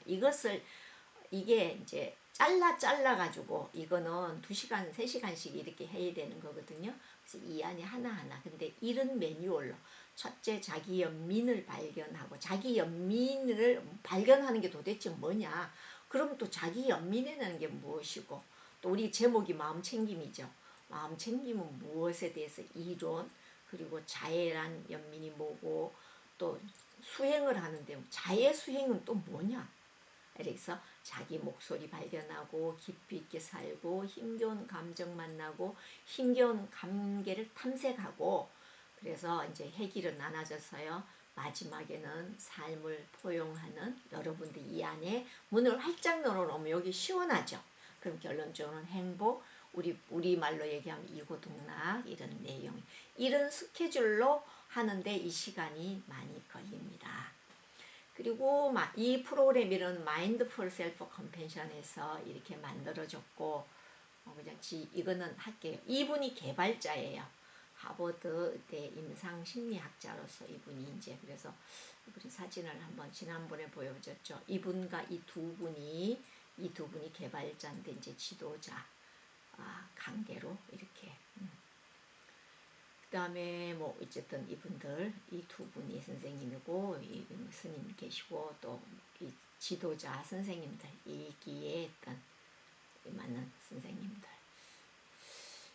이게 이제 잘라 가지고 이거는 2시간 3시간씩 이렇게 해야 되는 거거든요. 그래서 이 안에 하나하나 근데 이런 매뉴얼로 첫째 자기 연민을 발견하고 자기 연민을 발견하는 게 도대체 뭐냐, 그럼 또 자기 연민이라는 게 무엇이고, 또 우리 제목이 마음 챙김이죠. 마음 챙김은 무엇에 대해서 이론, 그리고 자애란 연민이 뭐고, 또 수행을 하는데 자애 수행은 또 뭐냐, 그래서 자기 목소리 발견하고 깊이 있게 살고 힘겨운 감정 만나고 힘겨운 관계를 탐색하고, 그래서 이제 회기로 나눠져서요. 마지막에는 삶을 포용하는, 여러분들 이 안에 문을 활짝 열어놓으면 여기 시원하죠. 그럼 결론적으로는 행복, 우리말로 얘기하면 이고동락 이런 내용, 이런 스케줄로 하는데 이 시간이 많이 걸립니다. 그리고 이 프로그램이 마인드풀 셀프 컴패션에서 이렇게 만들어졌고, 그냥 이거는 할게요. 이분이 개발자예요. 하버드대 임상심리학자로서 이분이 이제, 그래서 우리 사진을 한번 지난번에 보여줬죠. 이분과 이 두 분이 개발자인데 이제 지도자 관계로 이렇게. 그 다음에 뭐 어쨌든 이분들 이 두 분이 선생님이고 이 스님 계시고 또 이 지도자 선생님들, 이기에 있던 많은 선생님들.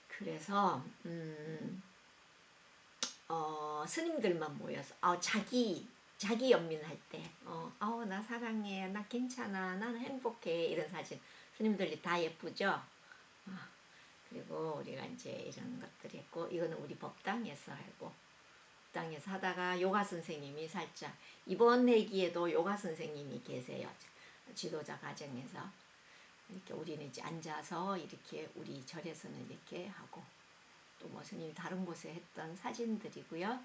그래서 스님들만 모여서 자기 연민할 때 나 사랑해, 나 괜찮아, 나는 행복해, 이런 사진 스님들이 다 예쁘죠. 그리고 우리가 이제 이런 것들 했고, 이거는 우리 법당에서 하고, 법당에서 하다가 요가 선생님이 살짝, 이번 회기에도 요가 선생님이 계세요. 지도자 과정에서 이렇게 우리는 이제 앉아서 이렇게 우리 절에서는 이렇게 하고, 또 뭐 스님이 다른 곳에 했던 사진들이고요.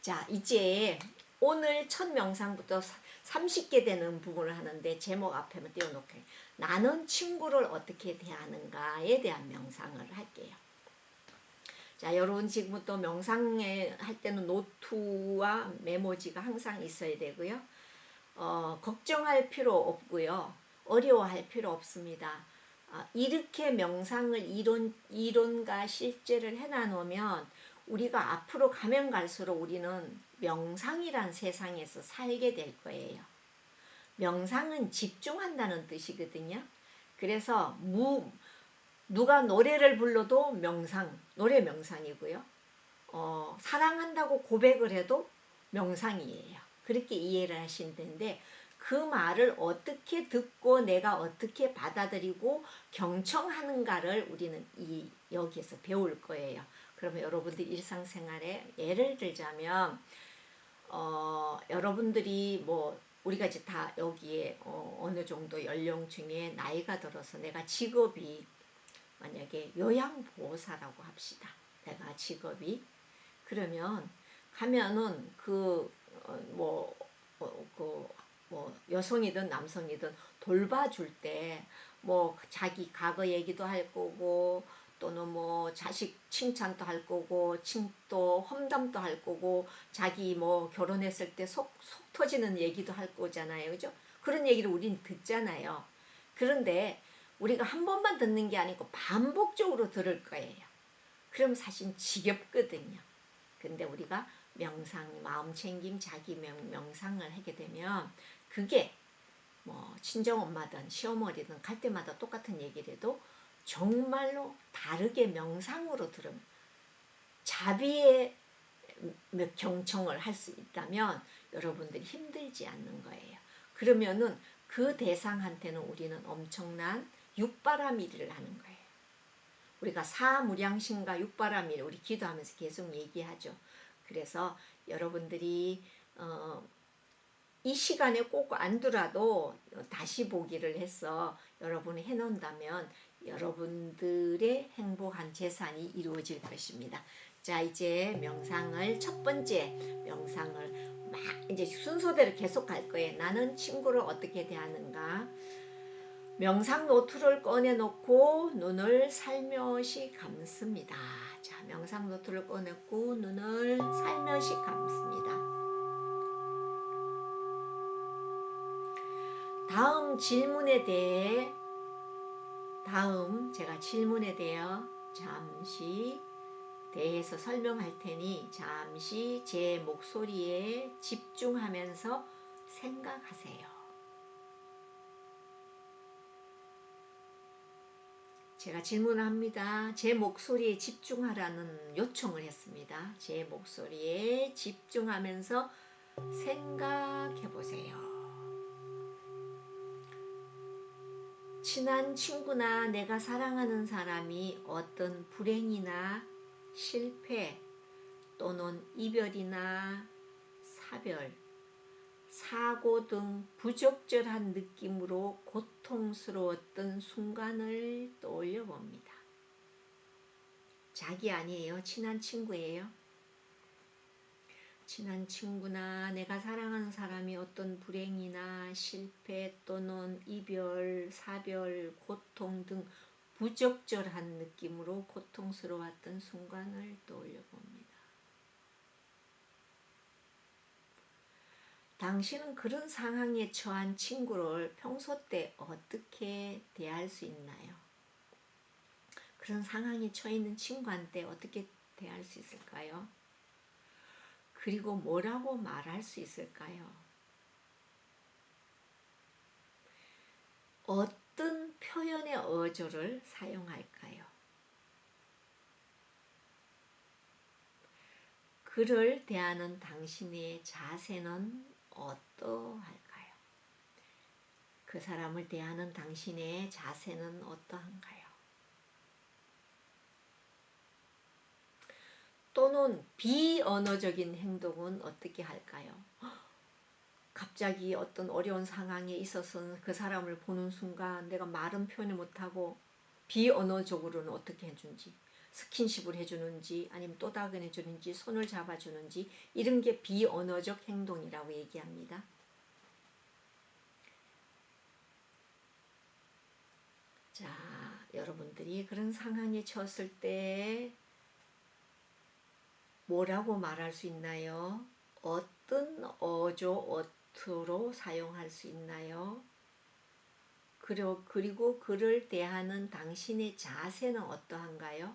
자, 이제 오늘 첫 명상부터 30개 되는 부분을 하는데 제목 앞에만 띄워놓게, 나는 친구를 어떻게 대하는가에 대한 명상을 할게요. 자, 여러분 지금부터 명상에 할 때는 노트와 메모지가 항상 있어야 되고요. 걱정할 필요 없고요. 어려워할 필요 없습니다. 이렇게 명상을 이론과 실제를 해놔놓으면 우리가 앞으로 가면 갈수록 우리는 명상이란 세상에서 살게 될 거예요. 명상은 집중한다는 뜻이거든요. 그래서 누가 노래를 불러도 노래 명상이고요. 사랑한다고 고백을 해도 명상이에요. 그렇게 이해를 하시면 되는데, 그 말을 어떻게 듣고 내가 어떻게 받아들이고 경청하는가를 우리는 여기에서 배울 거예요. 그러면 여러분들 일상생활에 예를 들자면 여러분들이 뭐 우리가 이제 다 여기에 어느 정도 연령층에 나이가 들어서 내가 직업이 만약에 요양보호사라고 합시다. 내가 직업이 그러면 가면은 여성이든 남성이든 돌봐줄 때 뭐 자기 과거 얘기도 할 거고, 또는 뭐 자식 칭찬도 할 거고, 또 험담도 할 거고, 자기 뭐 결혼했을 때 속 터지는 얘기도 할 거잖아요. 그죠? 그런 얘기를 우린 듣잖아요. 그런데 우리가 한 번만 듣는 게 아니고 반복적으로 들을 거예요. 그럼 사실 지겹거든요. 근데 우리가 명상, 마음 챙김, 자기 명상을 하게 되면 그게 뭐 친정엄마든 시어머니든 갈 때마다 똑같은 얘기를 해도 정말로 다르게 명상으로 들으면 자비의 경청을 할 수 있다면 여러분들이 힘들지 않는 거예요. 그러면은 그 대상한테는 우리는 엄청난 육바라밀을 하는 거예요. 우리가 사무량신과 육바라밀 우리 기도하면서 계속 얘기하죠. 그래서 여러분들이 이 시간에 꼭 안 두라도 다시 보기를 해서 여러분이 해놓는다면 여러분들의 행복한 재산이 이루어질 것입니다. 자, 이제 명상을 첫 번째 명상을 막 이제 순서대로 계속 갈 거예요. 나는 친구를 어떻게 대하는가, 명상 노트를 꺼내놓고 눈을 살며시 감습니다. 자, 명상 노트를 꺼냈고 눈을 살며시 감습니다. 제가 질문에 대해 잠시 대해서 설명할 테니 잠시 제 목소리에 집중하면서 생각하세요. 제가 질문을 합니다. 제 목소리에 집중하라는 요청을 했습니다. 제 목소리에 집중하면서 생각해 보세요. 친한 친구나 내가 사랑하는 사람이 어떤 불행이나 실패 또는 이별이나 사별, 사고 등 부적절한 느낌으로 고통스러웠던 순간을 떠올려 봅니다. 자기 아니에요. 친한 친구예요. 친한 친구나 내가 사랑하는 사람이 어떤 불행이나 실패 또는 이별, 사별, 고통 등 부적절한 느낌으로 고통스러웠던 순간을 떠올려 봅니다. 당신은 그런 상황에 처한 친구를 평소 때 어떻게 대할 수 있나요? 그런 상황에 처해 있는 친구한테 어떻게 대할 수 있을까요? 그리고 뭐라고 말할 수 있을까요? 어떤 표현의 어조를 사용할까요? 그를 대하는 당신의 자세는 어떠할까요? 그 사람을 대하는 당신의 자세는 어떠한가요? 또는 비언어적인 행동은 어떻게 할까요? 갑자기 어떤 어려운 상황에 있어서는 그 사람을 보는 순간 내가 말은 표현을 못하고 비언어적으로는 어떻게 해주는지, 스킨십을 해주는지 아니면 또다그해주는지 손을 잡아주는지, 이런 게 비언어적 행동이라고 얘기합니다. 자, 여러분들이 그런 상황에 처했을 때 뭐라고 말할 수 있나요? 어떤 어조, 어투로 사용할 수 있나요? 그리고 그를 대하는 당신의 자세는 어떠한가요?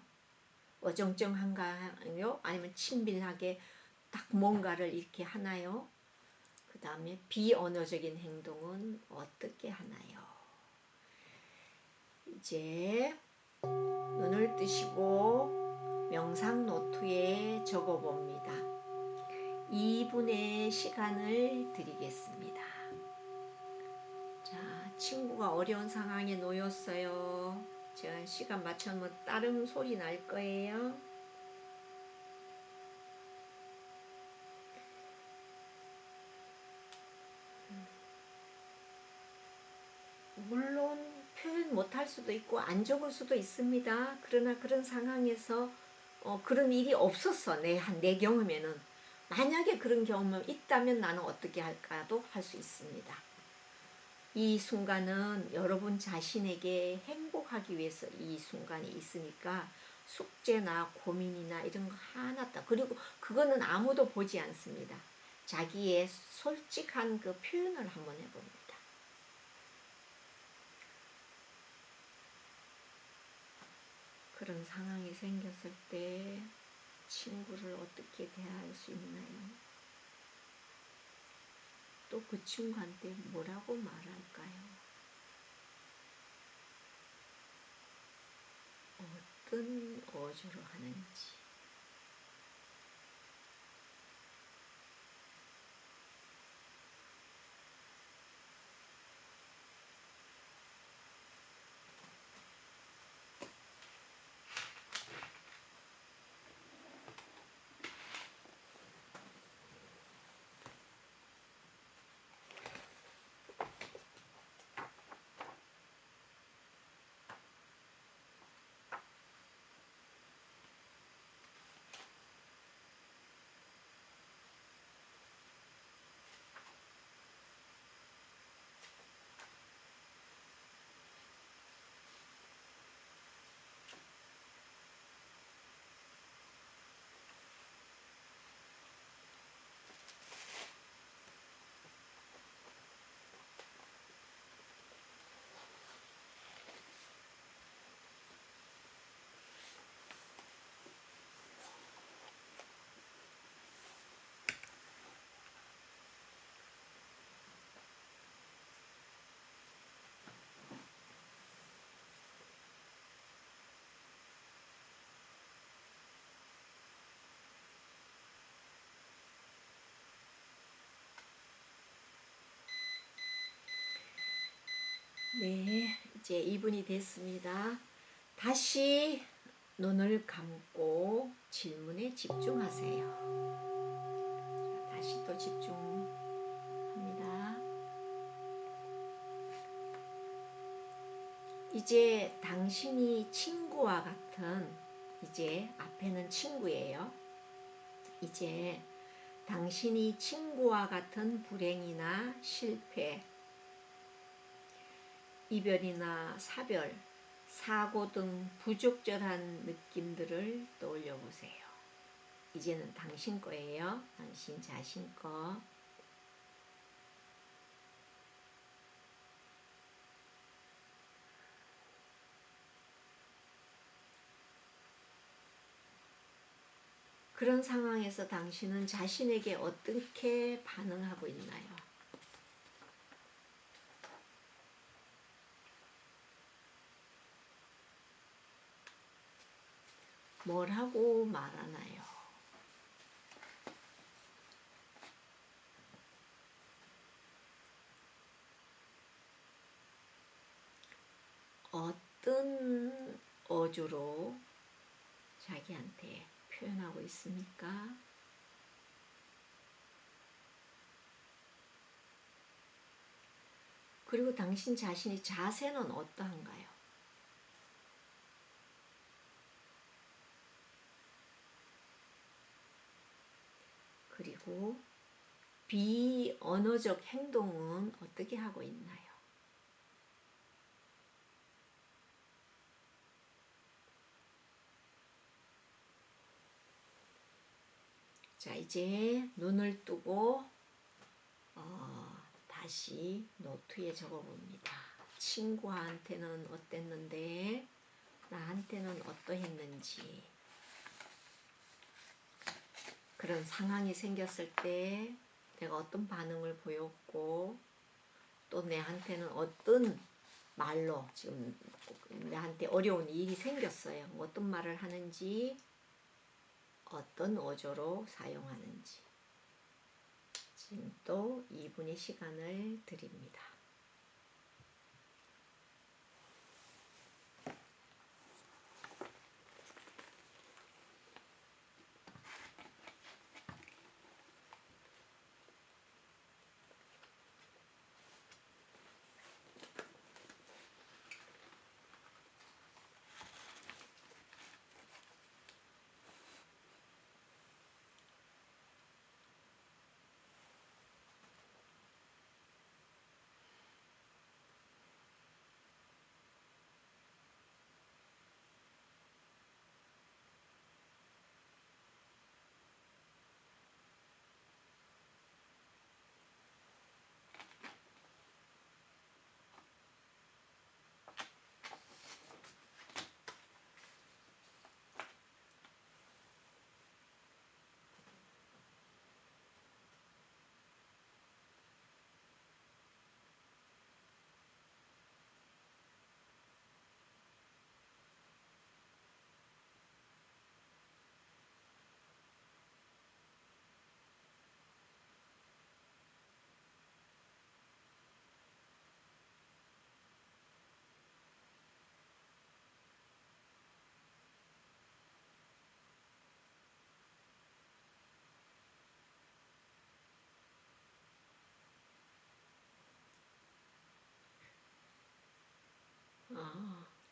어정쩡한가요? 아니면 친밀하게 딱 뭔가를 이렇게 하나요? 그 다음에 비언어적인 행동은 어떻게 하나요? 이제 눈을 뜨시고 명상 노트에 적어봅니다. 2분의 시간을 드리겠습니다. 자, 친구가 어려운 상황에 놓였어요. 제가 시간 맞춰면 다른 소리 날 거예요. 물론 표현 못할 수도 있고 안 적을 수도 있습니다. 그러나 그런 상황에서 그런 일이 없었어. 내 경험에는. 만약에 그런 경험이 있다면 나는 어떻게 할까도 할 수 있습니다. 이 순간은 여러분 자신에게 행복하기 위해서 이 순간이 있으니까 숙제나 고민이나 이런 거 하나 딱, 그리고 그거는 아무도 보지 않습니다. 자기의 솔직한 그 표현을 한번 해봅니다. 그런 상황이 생겼을 때 친구를 어떻게 대할 수 있나요? 또 그 친구한테 뭐라고 말할까요? 어떤 어조로 하는지. 네, 이제 2분이 됐습니다. 다시 눈을 감고 질문에 집중하세요. 다시 또 집중합니다. 이제 당신이 친구와 같은, 이제 앞에는 친구예요. 이제 당신이 친구와 같은 불행이나 실패, 이별이나 사별, 사고 등 부적절한 느낌들을 떠올려 보세요. 이제는 당신 거예요. 당신 자신 거. 그런 상황에서 당신은 자신에게 어떻게 반응하고 있나요? 뭐라고 말하나요? 어떤 어조로 자기한테 표현하고 있습니까? 그리고 당신 자신의 자세는 어떠한가요? 그리고 비언어적 행동은 어떻게 하고 있나요? 자, 이제 눈을 뜨고 다시 노트에 적어봅니다. 친구한테는 어땠는데 나한테는 어떠했는지, 그런 상황이 생겼을 때 내가 어떤 반응을 보였고 또 내한테는 어떤 말로 지금 내한테 어려운 일이 생겼어요. 어떤 말을 하는지, 어떤 어조로 사용하는지. 지금 또 2분의 시간을 드립니다.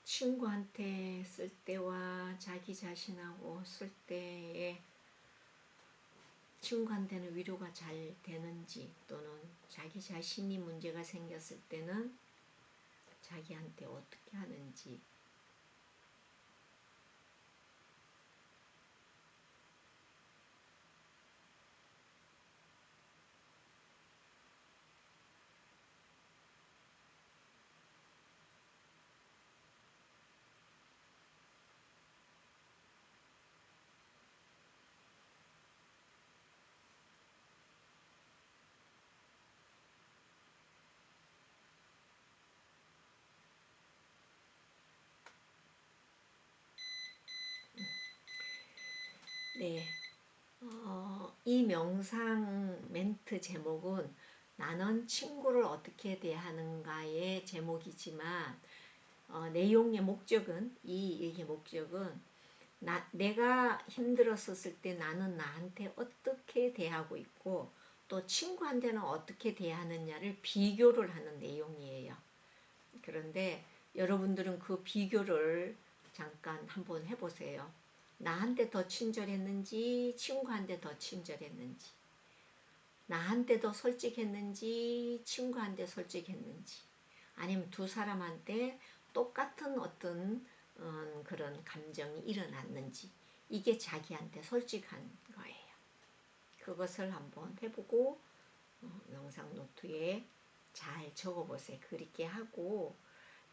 친구한테 쓸 때와 자기 자신하고 쓸 때에 친구한테는 위로가 잘 되는지, 또는 자기 자신이 문제가 생겼을 때는 자기한테 어떻게 하는지. 네, 이 명상 멘트 제목은 나는 친구를 어떻게 대하는가의 제목이지만 내용의 목적은 이 얘기의 목적은 내가 힘들었었을 때 나는 나한테 어떻게 대하고 있고 또 친구한테는 어떻게 대하느냐를 비교를 하는 내용이에요. 그런데 여러분들은 그 비교를 잠깐 한번 해보세요. 나한테 더 친절했는지 친구한테 더 친절했는지, 나한테 더 솔직했는지 친구한테 솔직했는지, 아니면 두 사람한테 똑같은 어떤 그런 감정이 일어났는지, 이게 자기한테 솔직한 거예요. 그것을 한번 해보고 영상 노트에 잘 적어보세요. 그렇게 하고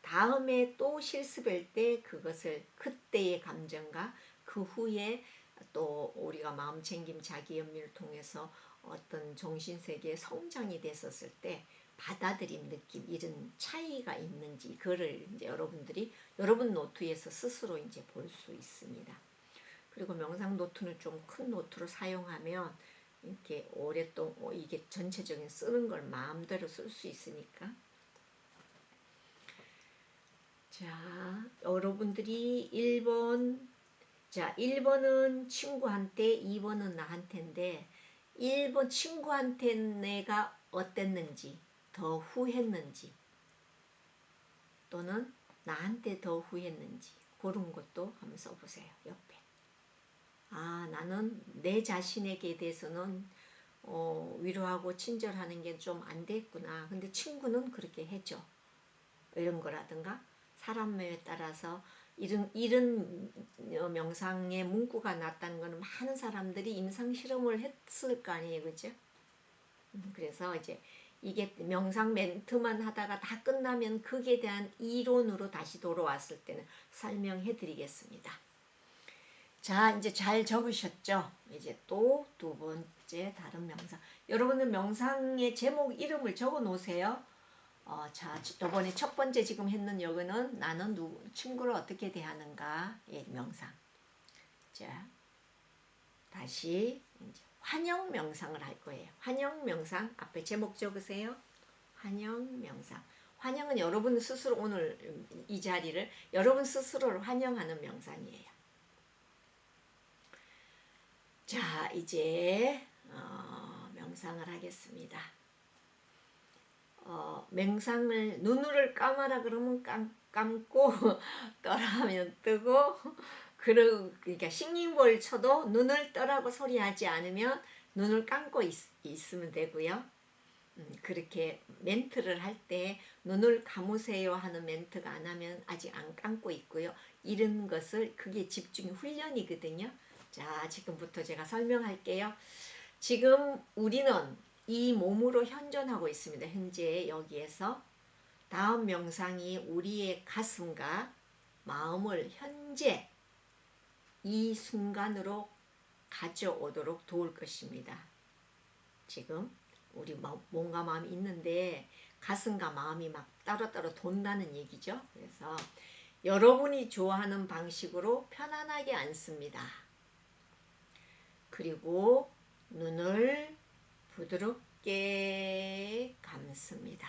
다음에 또 실습할 때 그것을 그때의 감정과 그 후에 또 우리가 마음챙김 자기연민을 통해서 어떤 정신세계의 성장이 됐었을 때 받아들인 느낌, 이런 차이가 있는지 그거를 이제 여러분들이 여러분 노트에서 스스로 이제 볼 수 있습니다. 그리고 명상 노트는 좀 큰 노트로 사용하면 이렇게 오랫동안 이게 전체적인 쓰는 걸 마음대로 쓸 수 있으니까. 자, 여러분들이 1번, 자, 1번은 친구한테, 2번은 나한테인데 1번 친구한테 내가 어땠는지, 더 후했는지, 또는 나한테 더 후했는지 그런 것도 한번 써보세요. 옆에. 아, 나는 내 자신에게 대해서는 위로하고 친절하는 게 좀 안 됐구나. 근데 친구는 그렇게 해줘. 이런 거라든가 사람에 따라서 이런 명상의 문구가 났다는 것은 많은 사람들이 임상 실험을 했을 거 아니에요, 그죠? 그래서 이제 이게 명상 멘트만 하다가 다 끝나면 거기에 대한 이론으로 다시 돌아왔을 때는 설명해 드리겠습니다. 자, 이제 잘 적으셨죠? 이제 또 두 번째 다른 명상. 여러분들 명상의 제목 이름을 적어 놓으세요. 자, 이번에 첫 번째 지금 했는 여기는 나는 친구를 어떻게 대하는가 의 명상. 자, 다시 이제 환영 명상을 할 거예요. 환영 명상 앞에 제목 적으세요. 환영 명상. 환영은 여러분 스스로 오늘 이 자리를 여러분 스스로를 환영하는 명상이에요. 자, 이제 명상을 하겠습니다. 명상을 눈을 감아라 그러면 감고 떠라 하면 뜨고 그러니까 싱잉볼 쳐도 눈을 떠라고 소리하지 않으면 눈을 감고 있으면 되고요. 그렇게 멘트를 할 때 눈을 감으세요 하는 멘트가 안 하면 아직 안 감고 있고요. 이런 것을 그게 집중 훈련이거든요. 자, 지금부터 제가 설명할게요. 지금 우리는 이 몸으로 현존하고 있습니다. 현재 여기에서. 다음 명상이 우리의 가슴과 마음을 현재 이 순간으로 가져오도록 도울 것입니다. 지금 우리 몸과 마음이 있는데 가슴과 마음이 막 따로따로 돈다는 얘기죠. 그래서 여러분이 좋아하는 방식으로 편안하게 앉습니다. 그리고 눈을 부드럽게 감습니다.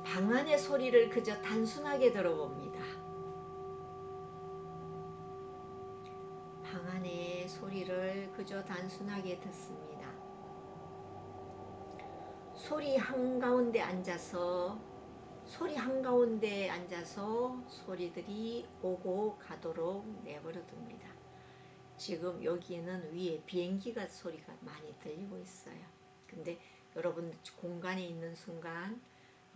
방 안의 소리를 그저 단순하게 들어봅니다. 방 안의 소리를 그저 단순하게 듣습니다. 소리 한가운데 앉아서 소리들이 오고 가도록 내버려 둡니다. 지금 여기에는 위에 비행기가 소리가 많이 들리고 있어요. 근데 여러분 공간에 있는 순간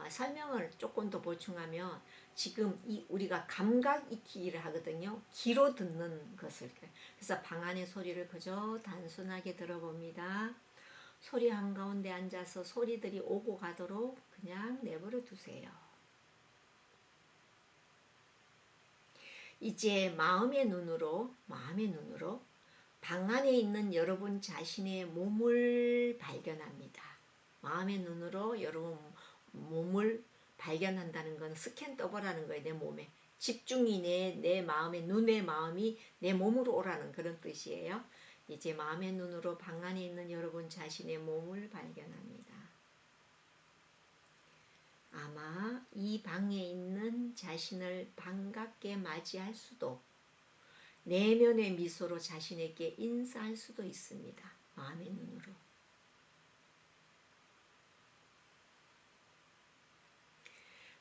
설명을 조금 더 보충하면 지금 우리가 감각 익히기를 하거든요. 귀로 듣는 것을. 그래서 방 안의 소리를 그저 단순하게 들어봅니다. 소리 한가운데 앉아서 소리들이 오고 가도록 그냥 내버려 두세요. 이제 마음의 눈으로 방 안에 있는 여러분 자신의 몸을 발견합니다. 마음의 눈으로 여러분 몸을 발견한다는 건 스캔 떠보라는 거예요. 내 몸에. 집중이 내 마음의 눈의 마음이 내 몸으로 오라는 그런 뜻이에요. 이제 마음의 눈으로 방 안에 있는 여러분 자신의 몸을 발견합니다. 아마 이 방에 있는 자신을 반갑게 맞이할 수도 내면의 미소로 자신에게 인사할 수도 있습니다. 마음의 눈으로.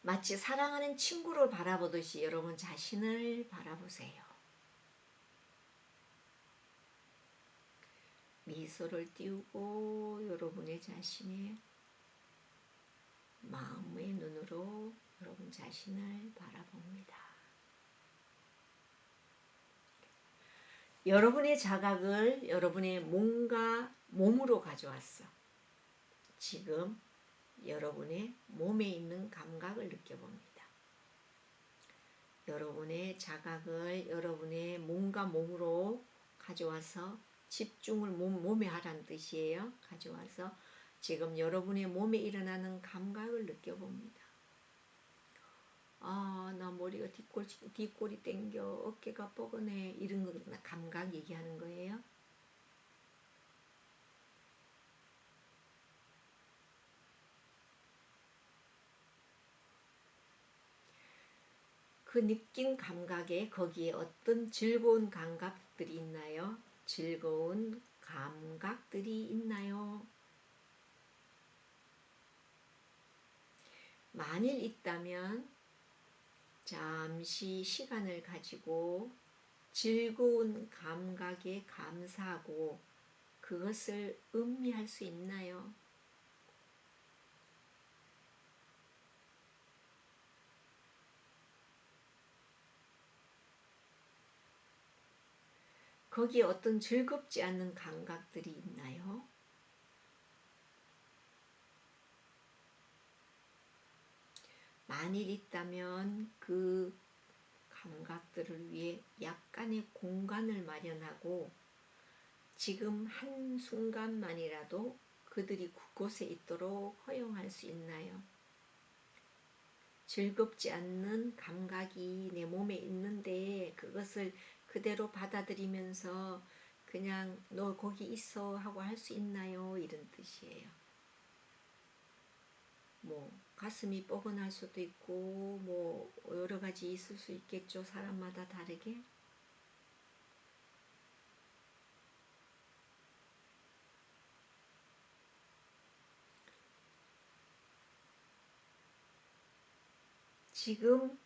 마치 사랑하는 친구를 바라보듯이 여러분 자신을 바라보세요. 미소를 띄우고 여러분의 자신의 마음의 눈으로 여러분 자신을 바라봅니다. 여러분의 자각을 여러분의 몸으로 가져왔어. 지금 여러분의 몸에 있는 감각을 느껴봅니다. 여러분의 자각을 여러분의 몸으로 가져와서 집중을 몸에 하라는 뜻이에요. 가져와서 지금 여러분의 몸에 일어나는 감각을 느껴봅니다. 아, 나 머리가 뒷골이 땡겨, 어깨가 뻐근해, 이런 거 감각 얘기하는 거예요. 그 느낀 감각에 거기에 어떤 즐거운 감각들이 있나요? 즐거운 감각들이 있나요? 만일 있다면 잠시 시간을 가지고 즐거운 감각에 감사하고 그것을 음미할 수 있나요? 거기에 어떤 즐겁지 않은 감각들이 있나요? 만일 있다면 그 감각들을 위해 약간의 공간을 마련하고 지금 한순간만이라도 그들이 그곳에 있도록 허용할 수 있나요? 즐겁지 않는 감각이 내 몸에 있는데 그것을 그대로 받아들이면서 그냥 너 거기 있어 하고 할 수 있나요? 이런 뜻이에요. 뭐 가슴이 뻐근할 수도 있고 뭐 여러 가지 있을 수 있겠죠. 사람마다 다르게. 지금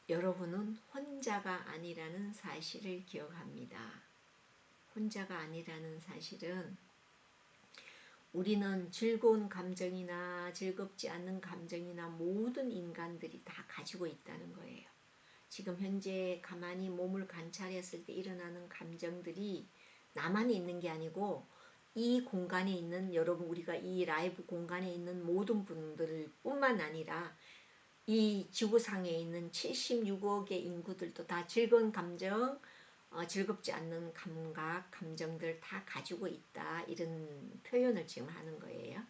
여러분은 혼자가 아니라는 사실을 기억합니다. 혼자가 아니라는 사실은 우리는 즐거운 감정이나 즐겁지 않은 감정이나 모든 인간들이 다 가지고 있다는 거예요. 지금 현재 가만히 몸을 관찰했을 때 일어나는 감정들이 나만 있는 게 아니고 이 공간에 있는 여러분, 우리가 이 라이브 공간에 있는 모든 분들 뿐만 아니라 이 지구상에 있는 76억의 인구들도 다 즐거운 감정, 즐겁지 않는 감각, 감정들 다 가지고 있다. 이런 표현을 지금 하는 거예요.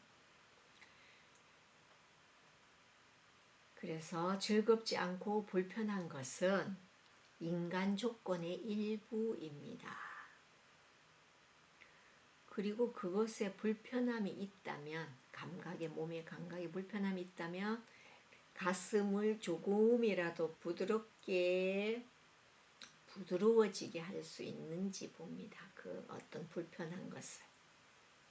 그래서 즐겁지 않고 불편한 것은 인간 조건의 일부입니다. 그리고 그것에 불편함이 있다면, 몸의 감각에 불편함이 있다면 가슴을 조금이라도 부드러워지게 할 수 있는지 봅니다. 그 어떤 불편한 것을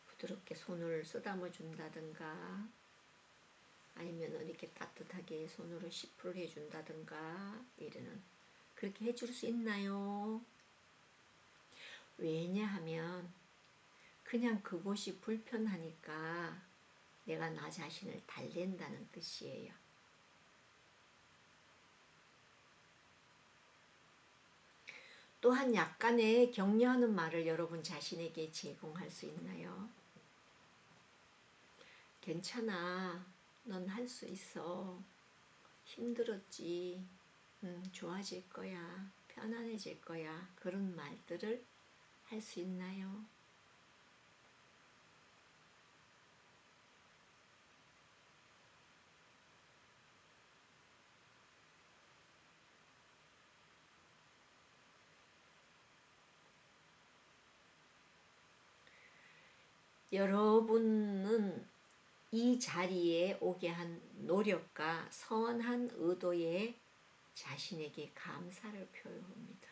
부드럽게 손을 쓰다듬어 준다든가 아니면 이렇게 따뜻하게 손으로 시프를 해준다든가 이러는 그렇게 해줄 수 있나요? 왜냐하면 그냥 그곳이 불편하니까 내가 나 자신을 달랜다는 뜻이에요. 또한 약간의 격려하는 말을 여러분 자신에게 제공할 수 있나요? 괜찮아. 넌 할 수 있어. 힘들었지. 좋아질 거야. 편안해질 거야. 그런 말들을 할 수 있나요? 여러분은 이 자리에 오게 한 노력과 선한 의도에 자신에게 감사를 표현합니다.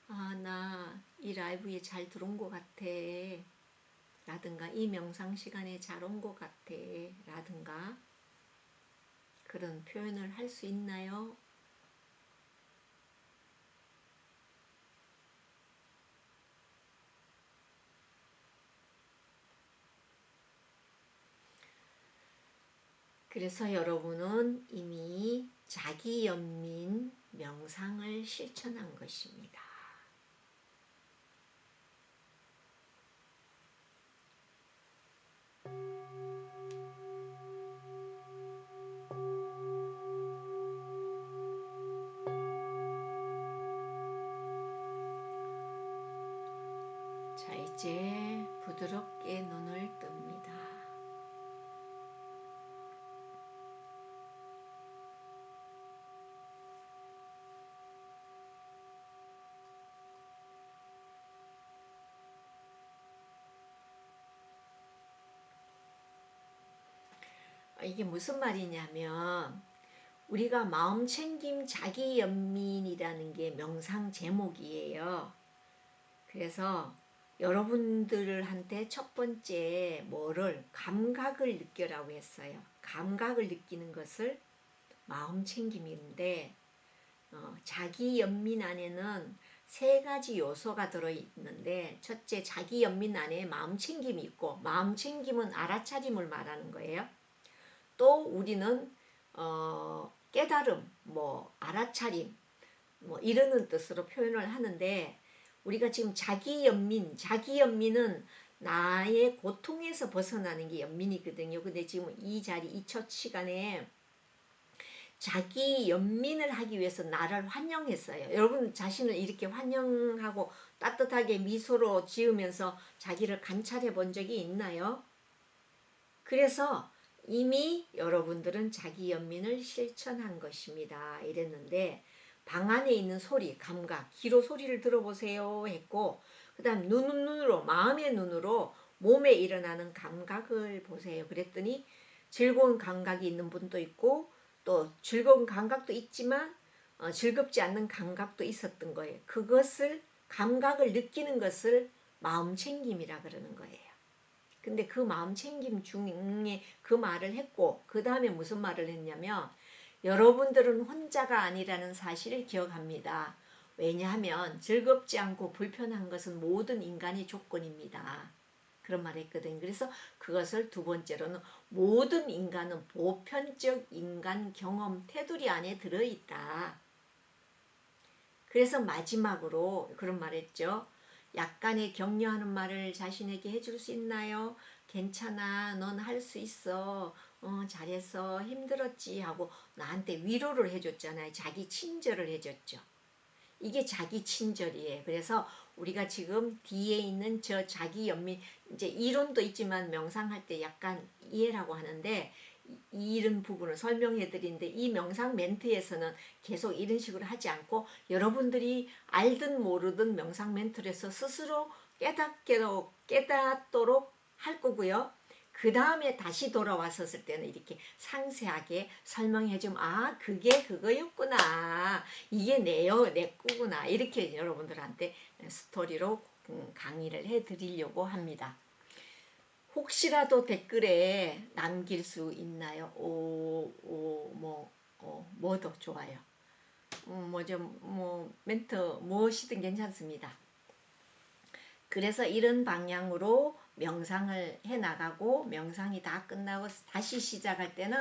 아, 나 이 라이브에 잘 들어온 것 같아 라든가 이 명상 시간에 잘 온 것 같아 라든가 그런 표현을 할 수 있나요? 그래서 여러분은 이미 자기연민 명상을 실천한 것입니다. 자, 이제 부드럽게 눈을 뜹니다. 이게 무슨 말이냐면 우리가 마음챙김 자기연민이라는 게 명상 제목이에요. 그래서 여러분들한테 첫 번째 뭐를 감각을 느껴라고 했어요. 감각을 느끼는 것을 마음챙김인데 자기연민 안에는 세 가지 요소가 들어있는데 첫째 자기연민 안에 마음챙김이 있고 마음챙김은 알아차림을 말하는 거예요. 또 우리는 깨달음, 뭐 알아차림 뭐 이러는 뜻으로 표현을 하는데 우리가 지금 자기연민은 나의 고통에서 벗어나는 게 연민이거든요. 근데 지금 이 자리, 이 첫 시간에 자기 연민을 하기 위해서 나를 환영했어요. 여러분 자신을 이렇게 환영하고 따뜻하게 미소로 지으면서 자기를 관찰해 본 적이 있나요? 그래서 이미 여러분들은 자기 연민을 실천한 것입니다. 이랬는데 방 안에 있는 소리, 감각, 귀로 소리를 들어보세요 했고 그 다음 눈으로 마음의 눈으로 몸에 일어나는 감각을 보세요. 그랬더니 즐거운 감각이 있는 분도 있고 또 즐거운 감각도 있지만 즐겁지 않는 감각도 있었던 거예요. 그것을 감각을 느끼는 것을 마음챙김이라 그러는 거예요. 근데 그 마음챙김 중에 그 말을 했고 그 다음에 무슨 말을 했냐면 여러분들은 혼자가 아니라는 사실을 기억합니다. 왜냐하면 즐겁지 않고 불편한 것은 모든 인간의 조건입니다. 그런 말을 했거든요. 그래서 그것을 두 번째로는 모든 인간은 보편적 인간 경험 테두리 안에 들어있다. 그래서 마지막으로 그런 말 했죠. 약간의 격려하는 말을 자신에게 해줄 수 있나요? 괜찮아, 넌 할 수 있어, 잘했어, 힘들었지 하고 나한테 위로를 해줬잖아요. 자기 친절을 해줬죠. 이게 자기 친절이에요. 그래서 우리가 지금 뒤에 있는 저 자기 연민, 이제 이론도 있지만 명상할 때 약간 이해라고 하는데 이런 부분을 설명해 드리는데 이 명상 멘트에서는 계속 이런 식으로 하지 않고 여러분들이 알든 모르든 명상 멘트를 해서 스스로 깨닫도록 할 거고요. 그 다음에 다시 돌아왔었을 때는 이렇게 상세하게 설명해 주면 아 그게 그거였구나 이게 내 거구나 이렇게 여러분들한테 스토리로 강의를 해 드리려고 합니다. 혹시라도 댓글에 남길 수 있나요? 뭐도 좋아요. 멘트 무엇이든 괜찮습니다. 그래서 이런 방향으로 명상을 해나가고 명상이 다 끝나고 다시 시작할 때는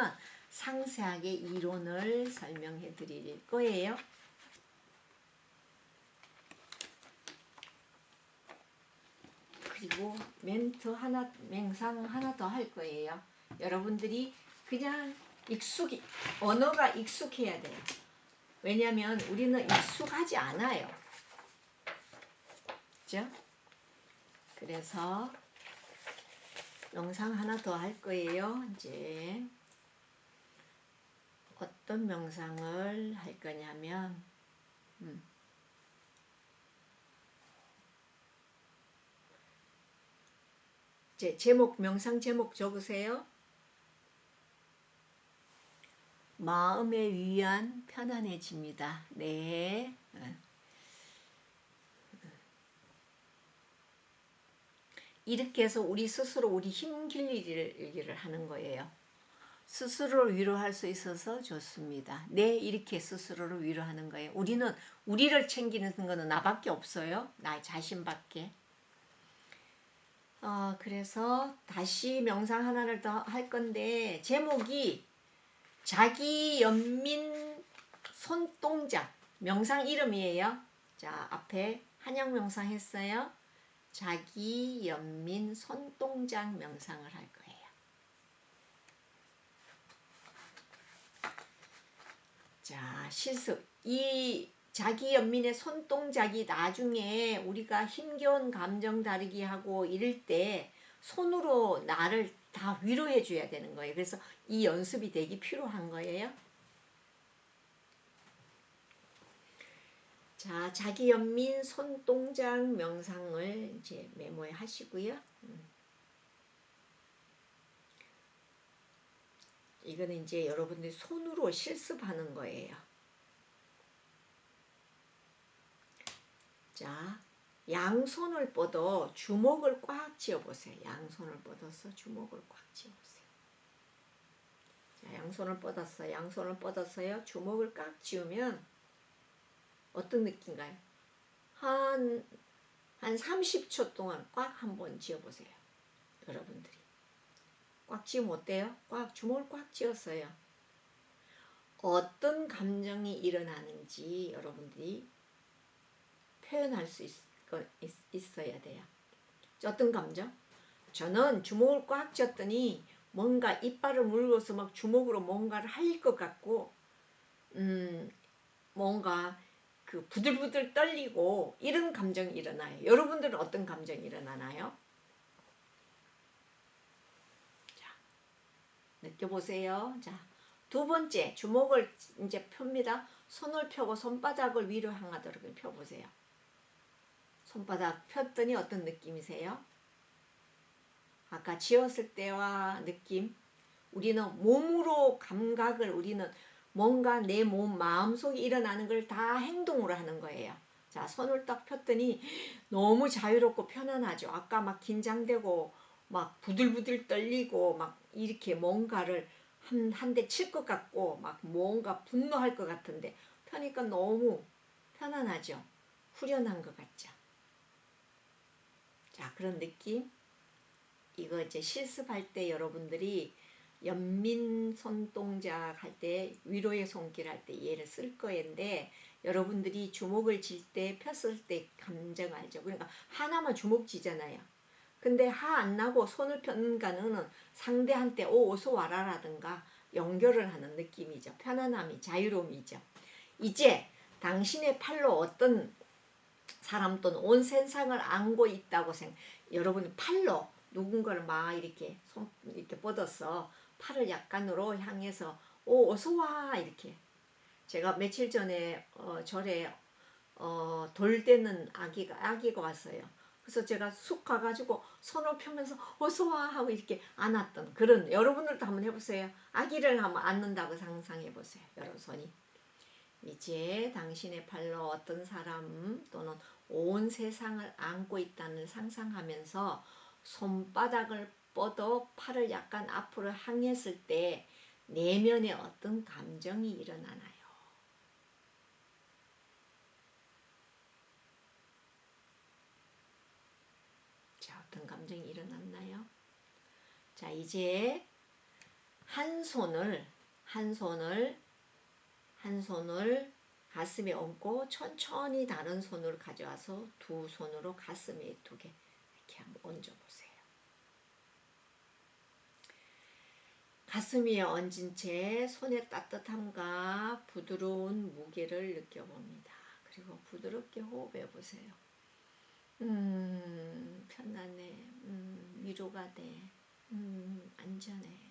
상세하게 이론을 설명해 드릴 거예요. 그리고 명상 하나 더 할 거예요. 여러분들이 그냥 언어가 익숙해야 돼요. 왜냐하면 우리는 익숙하지 않아요. 그죠? 그래서 명상 하나 더 할 거예요. 이제 어떤 명상을 할 거냐면 제목, 명상 제목 적으세요. 마음의 위안 편안해집니다. 네. 이렇게 해서 우리 스스로 우리 힘 길리기를 하는 거예요. 스스로를 위로할 수 있어서 좋습니다. 네, 이렇게 스스로를 위로하는 거예요. 우리를 챙기는 거는 나밖에 없어요. 나 자신밖에. 그래서 다시 명상 하나를 더 할 건데 제목이 자기 연민 손동작 명상 이름이에요. 자, 앞에 한양 명상 했어요. 자기 연민 손동작 명상을 할 거예요. 자, 실습. 이 자기 연민의 손동작이 나중에 우리가 힘겨운 감정 다루기 하고 이럴 때 손으로 나를 다 위로해 줘야 되는 거예요. 그래서 이 연습이 되게 필요한 거예요. 자, 자기 연민 손동작 명상을 이제 메모해 하시고요. 이거는 이제 여러분들이 손으로 실습하는 거예요. 자, 양손을 뻗어 주먹을 꽉 쥐어보세요. 양손을 뻗어서 주먹을 꽉 쥐어보세요. 자, 양손을 뻗었어요. 양손을 뻗었어요. 주먹을 꽉 쥐으면 어떤 느낌인가요? 한 30초 동안 꽉 한번 쥐어보세요. 여러분들이. 꽉 쥐면 어때요? 주먹을 꽉 쥐었어요. 어떤 감정이 일어나는지 여러분들이 표현할 수 있어야 돼요. 어떤 감정? 저는 주먹을 꽉 쥐었더니 뭔가 이빨을 물고서 막 주먹으로 뭔가를 할 것 같고 뭔가 그 부들부들 떨리고 이런 감정이 일어나요. 여러분들은 어떤 감정이 일어나나요? 자, 느껴보세요. 자, 두 번째 주먹을 이제 펴니다. 손을 펴고 손바닥을 위로 향하도록 펴보세요. 손바닥 폈더니 어떤 느낌이세요? 아까 쥐었을 때와 느낌. 우리는 몸으로 감각을 우리는 뭔가 내 몸 마음속에 일어나는 걸 다 행동으로 하는 거예요. 자, 손을 딱 폈더니 너무 자유롭고 편안하죠. 아까 막 긴장되고 막 부들부들 떨리고 막 이렇게 뭔가를 한 대 칠 것 같고 막 뭔가 분노할 것 같은데 펴니까 너무 편안하죠. 후련한 것 같죠. 자, 그런 느낌. 이거 이제 실습할 때 여러분들이 연민 손동작 할 때 위로의 손길 할 때 얘를 쓸 거인데 여러분들이 주먹을 쥘 때 폈을 때 감정 알죠? 그러니까 하나만 주먹 쥐잖아요. 근데 화 안 나고 손을 펴는가는 상대한테 어서 와라 라든가 연결을 하는 느낌이죠. 편안함이 자유로움이죠. 이제 당신의 팔로 어떤 사람 또는 온 세상을 안고 있다고 여러분 팔로 누군가를 막 이렇게 이렇게 뻗어서 팔을 약간으로 향해서 어서 와 이렇게. 제가 며칠 전에 절에 돌되는 아기가 왔어요. 그래서 제가 쑥 가가지고 손을 펴면서 어서 와 하고 이렇게 안았던 그런. 여러분들도 한번 해보세요. 아기를 한번 안는다고 상상해보세요. 여러분 손이. 이제 당신의 팔로 어떤 사람 또는 온 세상을 안고 있다는 상상하면서 손바닥을 뻗어 팔을 약간 앞으로 향했을 때 내면에 어떤 감정이 일어나나요? 자, 어떤 감정이 일어났나요? 자, 이제 한 손을 가슴에 얹고 천천히 다른 손을 가져와서 두 손으로 가슴에 두 개 이렇게 한번 얹어보세요. 가슴 위에 얹은 채 손의 따뜻함과 부드러운 무게를 느껴봅니다. 그리고 부드럽게 호흡해보세요. 편안해. 위로가 돼. 안전해.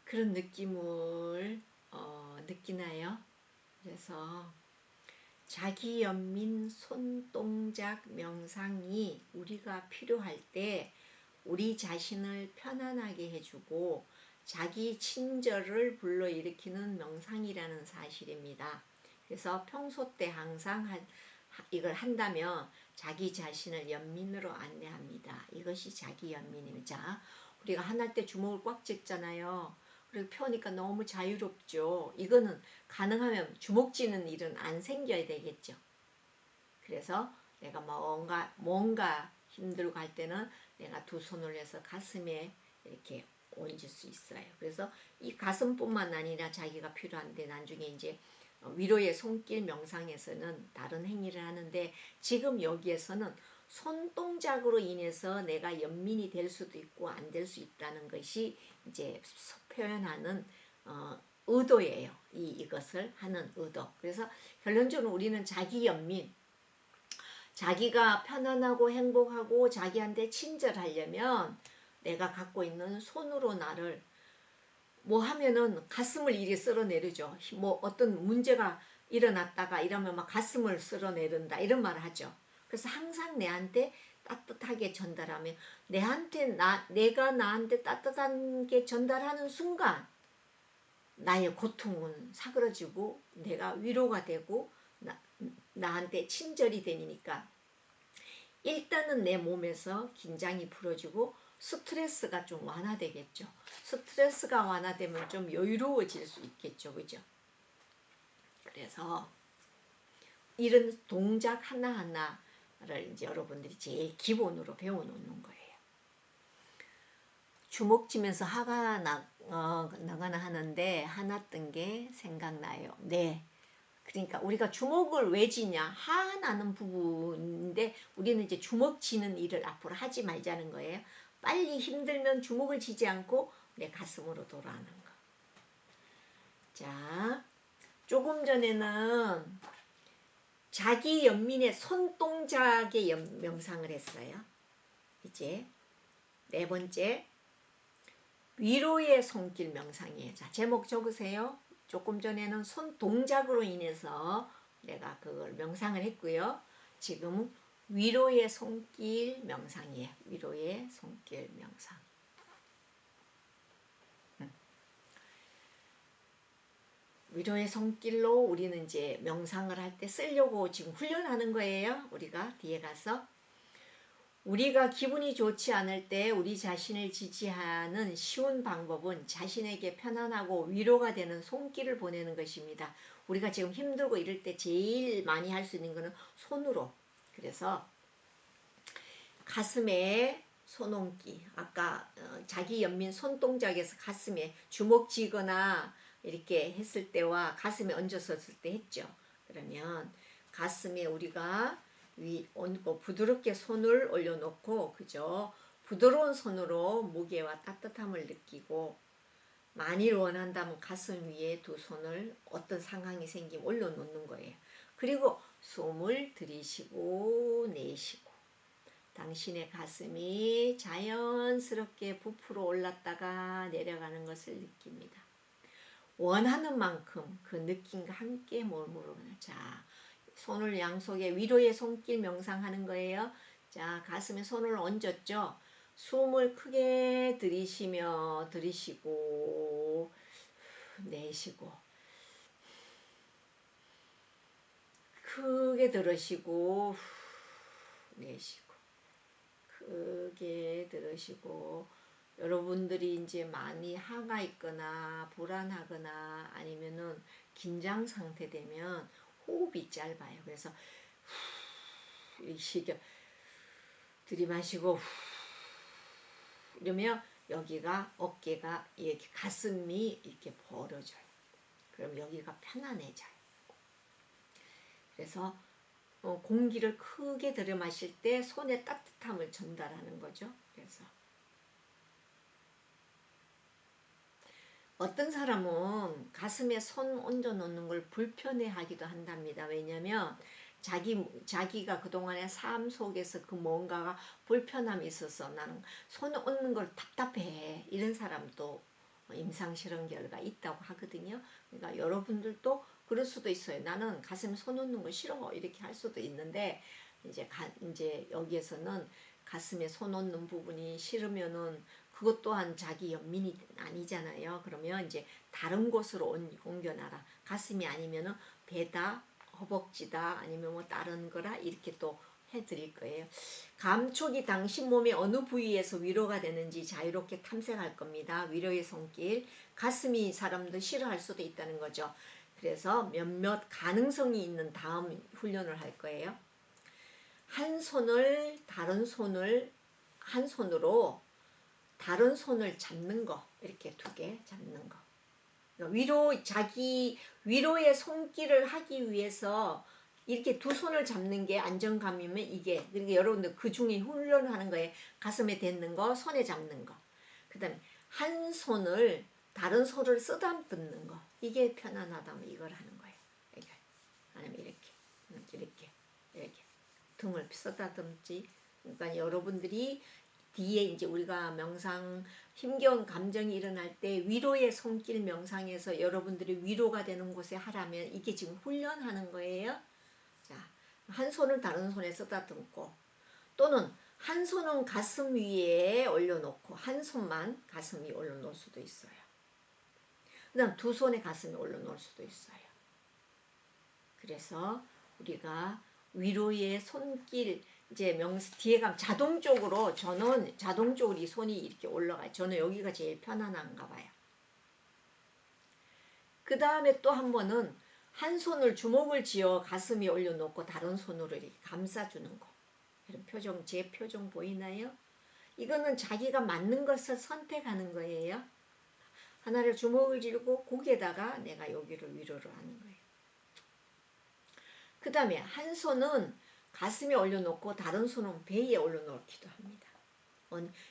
그런 느낌을 느끼나요? 그래서 자기 연민 손동작 명상이 우리가 필요할 때 우리 자신을 편안하게 해주고 자기 친절을 불러일으키는 명상이라는 사실입니다. 그래서 평소 때 항상 이걸 한다면 자기 자신을 연민으로 안내합니다. 이것이 자기 연민입니다. 자, 우리가 한할 때 주먹을 꽉 쥐잖아요. 그리고 펴니까 너무 자유롭죠. 이거는 가능하면 주먹 쥐는 일은 안 생겨야 되겠죠. 그래서 내가 뭔가 힘들고 할 때는 내가 두 손을 해서 가슴에 이렇게 얹을 수 있어요. 그래서 이 가슴뿐만 아니라 자기가 필요한데 나중에 이제 위로의 손길 명상에서는 다른 행위를 하는데 지금 여기에서는 손동작으로 인해서 내가 연민이 될 수도 있고 안 될 수 있다는 것이 이제 표현하는 의도예요. 이것을 하는 의도. 그래서 결론적으로 우리는 자기 연민, 자기가 편안하고 행복하고 자기한테 친절하려면 내가 갖고 있는 손으로 나를 뭐 하면은 가슴을 이리 쓸어내리죠. 뭐 어떤 문제가 일어났다가 이러면 막 가슴을 쓸어내린다 이런 말을 하죠. 그래서 항상 내한테 따뜻하게 전달하면 내가 나한테 따뜻한 게 전달하는 순간 나의 고통은 사그러지고 내가 위로가 되고 나한테 친절이 되니까 일단은 내 몸에서 긴장이 풀어지고 스트레스가 좀 완화되겠죠. 스트레스가 완화되면 좀 여유로워질 수 있겠죠. 그죠? 그래서 이런 동작 하나하나를 이제 여러분들이 제일 기본으로 배워놓는 거예요. 주먹 쥐면서 화가 나거나 하는데 하나 뜬 게 생각나요. 네. 그러니까 우리가 주먹을 왜 쥐냐 화나는 부분인데 우리는 이제 주먹 쥐는 일을 앞으로 하지 말자는 거예요. 빨리 힘들면 주먹을 쥐지 않고 내 가슴으로 돌아오는 거. 자, 조금 전에는 자기 연민의 손동작의 명상을 했어요. 이제 네 번째 위로의 손길 명상이에요. 자, 제목 적으세요. 조금 전에는 손 동작으로 인해서 내가 그걸 명상을 했고요. 지금은 위로의 손길 명상이에요. 위로의 손길 명상. 위로의 손길로 우리는 이제 명상을 할 때 쓰려고 지금 훈련하는 거예요. 우리가 뒤에 가서. 우리가 기분이 좋지 않을 때 우리 자신을 지지하는 쉬운 방법은 자신에게 편안하고 위로가 되는 손길을 보내는 것입니다. 우리가 지금 힘들고 이럴 때 제일 많이 할 수 있는 것은 손으로. 그래서 가슴에 손 얹기. 아까 자기 연민 손동작에서 가슴에 주먹 쥐거나 이렇게 했을 때와 가슴에 얹었을 때 했죠. 그러면 가슴에 우리가 얹고 부드럽게 손을 올려놓고 그죠? 부드러운 손으로 무게와 따뜻함을 느끼고 만일 원한다면 가슴 위에 두 손을 어떤 상황이 생기면 올려놓는 거예요. 그리고 숨을 들이쉬고 내쉬고 당신의 가슴이 자연스럽게 부풀어 올랐다가 내려가는 것을 느낍니다. 원하는 만큼 그 느낌과 함께 머무르는 자 손을 양속에 위로의 손길 명상하는 거예요. 자 가슴에 손을 얹었죠. 숨을 크게 들이쉬고 내쉬고 크게 들으시고 내쉬고 크게 들으시고 여러분들이 이제 많이 화가 있거나 불안하거나 아니면은 긴장 상태 되면 호흡이 짧아요. 그래서 쉬겨 들이마시고 이러면 여기가 어깨가 이렇게 가슴이 이렇게 벌어져요. 그럼 여기가 편안해져요. 그래서 공기를 크게 들이마실 때 손에 따뜻함을 전달하는 거죠. 그래서 어떤 사람은 가슴에 손 얹어 놓는 걸 불편해하기도 한답니다. 왜냐하면 자기가 그동안의 삶 속에서 그 뭔가가 불편함이 있어서 나는 손 얹는 걸 답답해 이런 사람도 임상실험 결과 있다고 하거든요. 그러니까 여러분들도 그럴 수도 있어요. 나는 가슴에 손 얹는 거 싫어 이렇게 할 수도 있는데 이제 여기에서는 가슴에 손 얹는 부분이 싫으면은 그것 또한 자기 연민이 아니잖아요. 그러면 이제 다른 곳으로 옮겨놔라. 가슴이 아니면은 배다, 허벅지다, 아니면 뭐 다른 거라 이렇게 또 해드릴 거예요. 감촉이 당신 몸의 어느 부위에서 위로가 되는지 자유롭게 탐색할 겁니다. 위로의 손길. 가슴이 사람도 싫어할 수도 있다는 거죠. 그래서 몇몇 가능성이 있는 다음 훈련을 할 거예요. 한 손을 다른 손을 한 손으로 다른 손을 잡는 거, 이렇게 두 개 잡는 거. 자기 위로의 손길을 하기 위해서 이렇게 두 손을 잡는 게 안정감이면 이게, 그러니까 여러분들 그 중에 훈련하는 거에 가슴에 댔는 거, 손에 잡는 거. 그 다음에 한 손을 다른 손을 쓰다듬는 거. 이게 편안하다면 이걸 하는 거예요. 이렇게. 아니면 이렇게. 등을 쓰다듬지. 그러니까 여러분들이 뒤에 이제 우리가 명상 힘겨운 감정이 일어날 때 위로의 손길 명상에서 여러분들이 위로가 되는 곳에 하라면 이게 지금 훈련하는 거예요. 자, 한 손을 다른 손에 쓰다듬고 또는 한 손은 가슴 위에 올려놓고 한 손만 가슴 위에 올려놓을 수도 있어요. 그 다음 두 손에 가슴에 올려놓을 수도 있어요. 그래서 우리가 위로의 손길 이제 뒤에 가면 저는 자동적으로 이 손이 이렇게 올라가요. 저는 여기가 제일 편안한가 봐요. 그 다음에 또 한 번은 한 손을 주먹을 쥐어 가슴에 올려놓고 다른 손으로 이렇게 감싸주는 거. 이런 표정, 제 표정 보이나요? 이거는 자기가 맞는 것을 선택하는 거예요. 하나를 주먹을 쥐고 고개에다가 내가 여기를 위로를 하는 거예요. 그 다음에 한 손은 가슴에 올려놓고 다른 손은 배에 올려놓기도 합니다.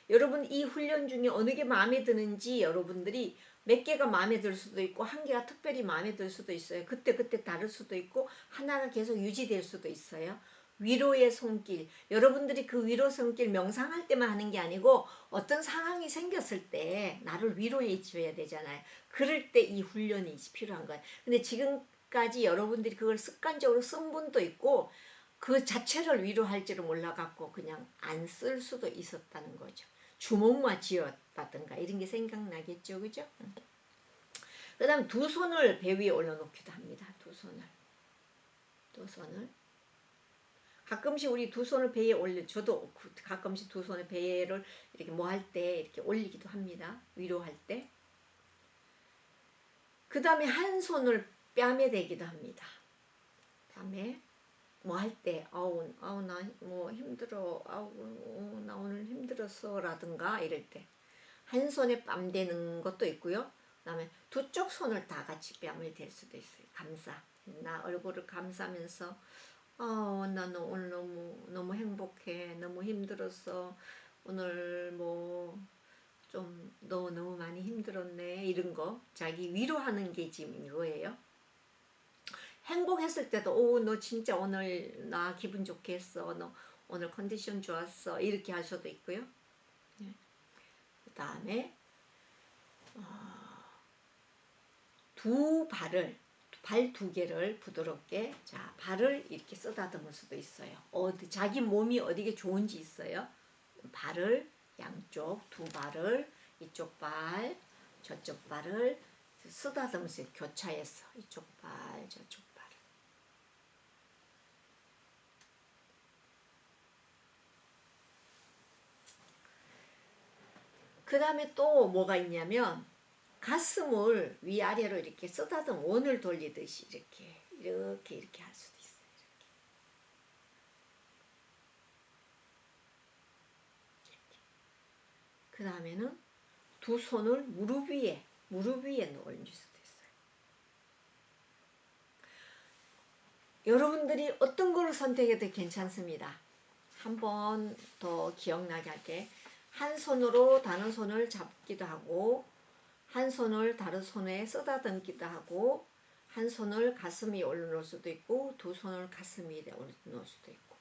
여러분 이 훈련 중에 어느 게 마음에 드는지 여러분들이 몇 개가 마음에 들 수도 있고 한 개가 특별히 마음에 들 수도 있어요. 그때 다를 수도 있고 하나가 계속 유지될 수도 있어요. 위로의 손길. 여러분들이 그 위로 손길 명상할 때만 하는 게 아니고 어떤 상황이 생겼을 때 나를 위로해 줘야 되잖아요. 그럴 때 이 훈련이 필요한 거예요. 근데 지금까지 여러분들이 그걸 습관적으로 쓴 분도 있고 그 자체를 위로할 줄을 몰라갖고 그냥 안 쓸 수도 있었다는 거죠. 주먹만 쥐었다든가 이런 게 생각나겠죠. 그죠? 그 다음 두 손을 배 위에 올려놓기도 합니다. 두 손을. 가끔씩 우리 두 손을 배에 저도 가끔씩 두 손을 배를 이렇게 뭐 할 때 이렇게 올리기도 합니다. 위로할 때. 그 다음에 한 손을 뺨에 대기도 합니다. 뺨에. 뭐 할 때 아우 나 뭐 힘들어 나 오늘 힘들었어 라든가 이럴 때 한 손에 뺨 대는 것도 있고요. 그다음에 두 쪽 손을 다 같이 뺨을 댈 수도 있어요. 나 얼굴을 감싸면서 나는 오늘 너무 행복해, 너무 힘들었어, 오늘 뭐 좀 너무 많이 힘들었네 이런 거 자기 위로하는 게 지금 이거예요. 행복했을 때도 너 진짜 오늘 나 기분 좋게 했어, 너 오늘 컨디션 좋았어 이렇게 할 수도 있고요. 그 다음에 발 두 개를 부드럽게 발을 이렇게 쓰다듬을 수도 있어요. 자기 몸이 어디게 좋은지 있어요. 발을 양쪽 두 발을 이쪽 발 저쪽 발을 쓰다듬으면서 교차해서 이쪽 발 저쪽 발. 그 다음에 또 뭐가 있냐면 가슴을 위아래로 이렇게 원을 돌리듯이 이렇게 할 수도 있어요. 그 다음에는 두 손을 무릎 위에 올릴 수도 있어요. 여러분들이 어떤 걸 선택해도 괜찮습니다. 한 번 더 기억나게 할게. 한 손으로 다른 손을 잡기도 하고 한 손을 다른 손에 쓰다듬기도 하고 한 손을 가슴 위에 올려놓을 수도 있고 두 손을 가슴 위에 올려놓을 수도 있고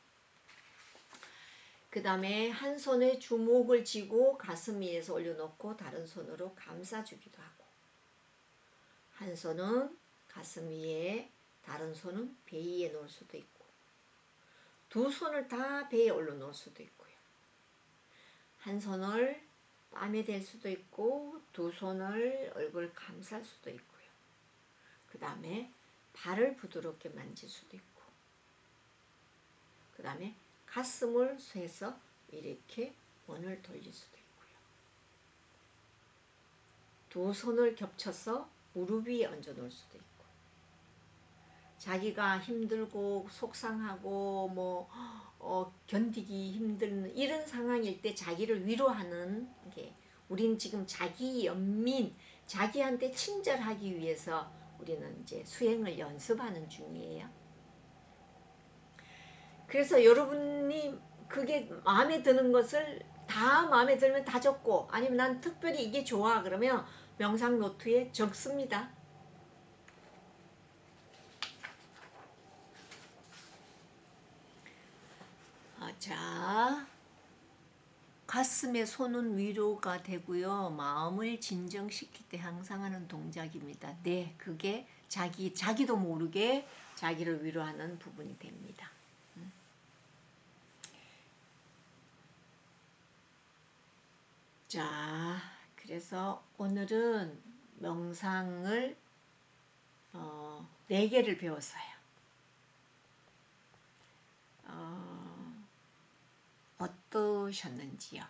그 다음에 한 손에 주먹을 쥐고 가슴 위에서 올려놓고 다른 손으로 감싸주기도 하고, 한 손은 가슴 위에 다른 손은 배 위에 놓을 수도 있고, 두 손을 다 배에 올려놓을 수도 있고요. 한 손을 뺨에 댈 수도 있고 두 손을 얼굴 감쌀 수도 있고요. 그 다음에 발을 부드럽게 만질 수도 있고, 그 다음에 가슴을 쇠서 이렇게 원을 돌릴 수도 있고요. 두 손을 겹쳐서 무릎 위에 얹어 놓을 수도 있고, 자기가 힘들고 속상하고 견디기 힘든 이런 상황일 때 자기를 위로하는 게, 우린 지금 자기 연민, 자기한테 친절하기 위해서 우리는 이제 수행을 연습하는 중이에요. 그래서 여러분이 그게 마음에 드는 것을 다 마음에 들면 다 적고, 아니면 난 특별히 이게 좋아 그러면 명상 노트에 적습니다. 자, 가슴에 손은 위로가 되고요. 마음을 진정시킬 때 항상 하는 동작입니다. 네, 그게 자기도 모르게 자기를 위로하는 부분이 됩니다. 자, 그래서 오늘은 명상을 4개를 배웠어요. 어떠셨는지요?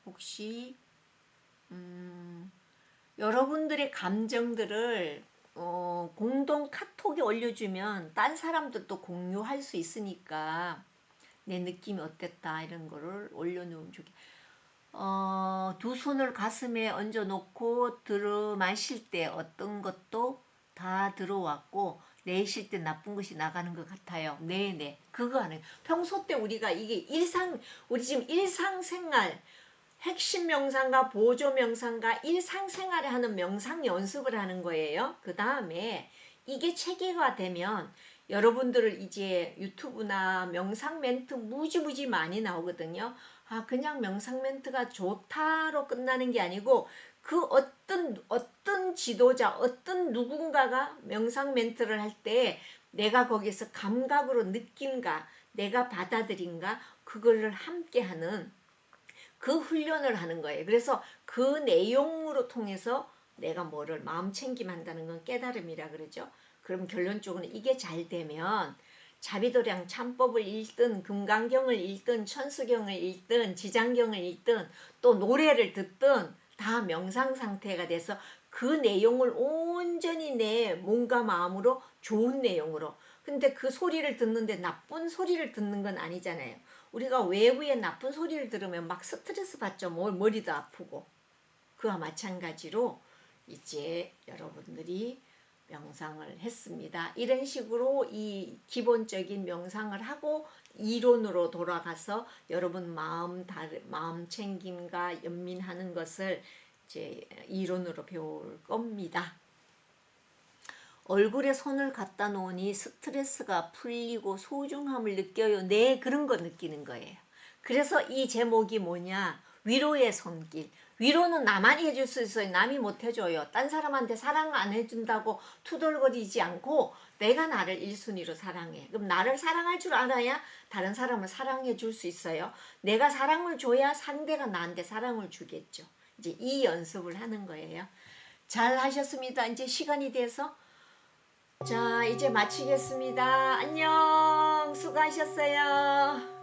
혹시 여러분들의 감정들을 공동 카톡에 올려주면 딴 사람들도 공유할 수 있으니까 내 느낌이 어땠다 이런 거를 올려놓으면 좋겠어요. 두 손을 가슴에 얹어 놓고 들어 마실 때 어떤 것도 다 들어왔고, 내쉴 때 나쁜 것이 나가는 것 같아요. 네네, 그거 하는. 평소 때 우리가 이게 우리 지금 일상생활, 핵심 명상과 보조 명상과 일상생활에 하는 명상 연습을 하는 거예요. 그 다음에 이게 체계화되면 여러분들을 이제 유튜브나 명상 멘트 무지무지 많이 나오거든요. 그냥 명상 멘트가 좋다로 끝나는 게 아니고, 그 어떤 지도자, 어떤 누군가가 명상 멘트를 할 때 내가 거기서 감각으로 느낀가, 내가 받아들인가, 그거를 함께 하는 그 훈련을 하는 거예요. 그래서 그 내용으로 통해서 내가 뭐를 마음 챙김한다는 건 깨달음이라 그러죠. 그럼 결론적으로 이게 잘 되면 자비도량 참법을 읽든 금강경을 읽든 천수경을 읽든 지장경을 읽든 또 노래를 듣든 다 명상 상태가 돼서 그 내용을 온전히 내 몸과 마음으로 좋은 내용으로, 근데 그 소리를 듣는데 나쁜 소리를 듣는 건 아니잖아요. 우리가 외부의 나쁜 소리를 들으면 막 스트레스 받죠. 머리도 아프고. 그와 마찬가지로 이제 여러분들이 명상을 했습니다. 이런 식으로 이 기본적인 명상을 하고 이론으로 돌아가서 여러분 마음 챙김과 연민하는 것을 이제 이론으로 배울 겁니다. 얼굴에 손을 갖다 놓으니 스트레스가 풀리고 소중함을 느껴요. 네, 그런 거 느끼는 거예요. 그래서 이 제목이 뭐냐? 위로의 손길. 위로는 나만이 해줄 수 있어요. 남이 못 해줘요. 딴 사람한테 사랑 안 해준다고 투덜거리지 않고 내가 나를 1순위로 사랑해. 그럼 나를 사랑할 줄 알아야 다른 사람을 사랑해 줄 수 있어요. 내가 사랑을 줘야 상대가 나한테 사랑을 주겠죠. 이제 이 연습을 하는 거예요. 잘 하셨습니다. 이제 시간이 돼서 자, 이제 마치겠습니다. 안녕. 수고하셨어요.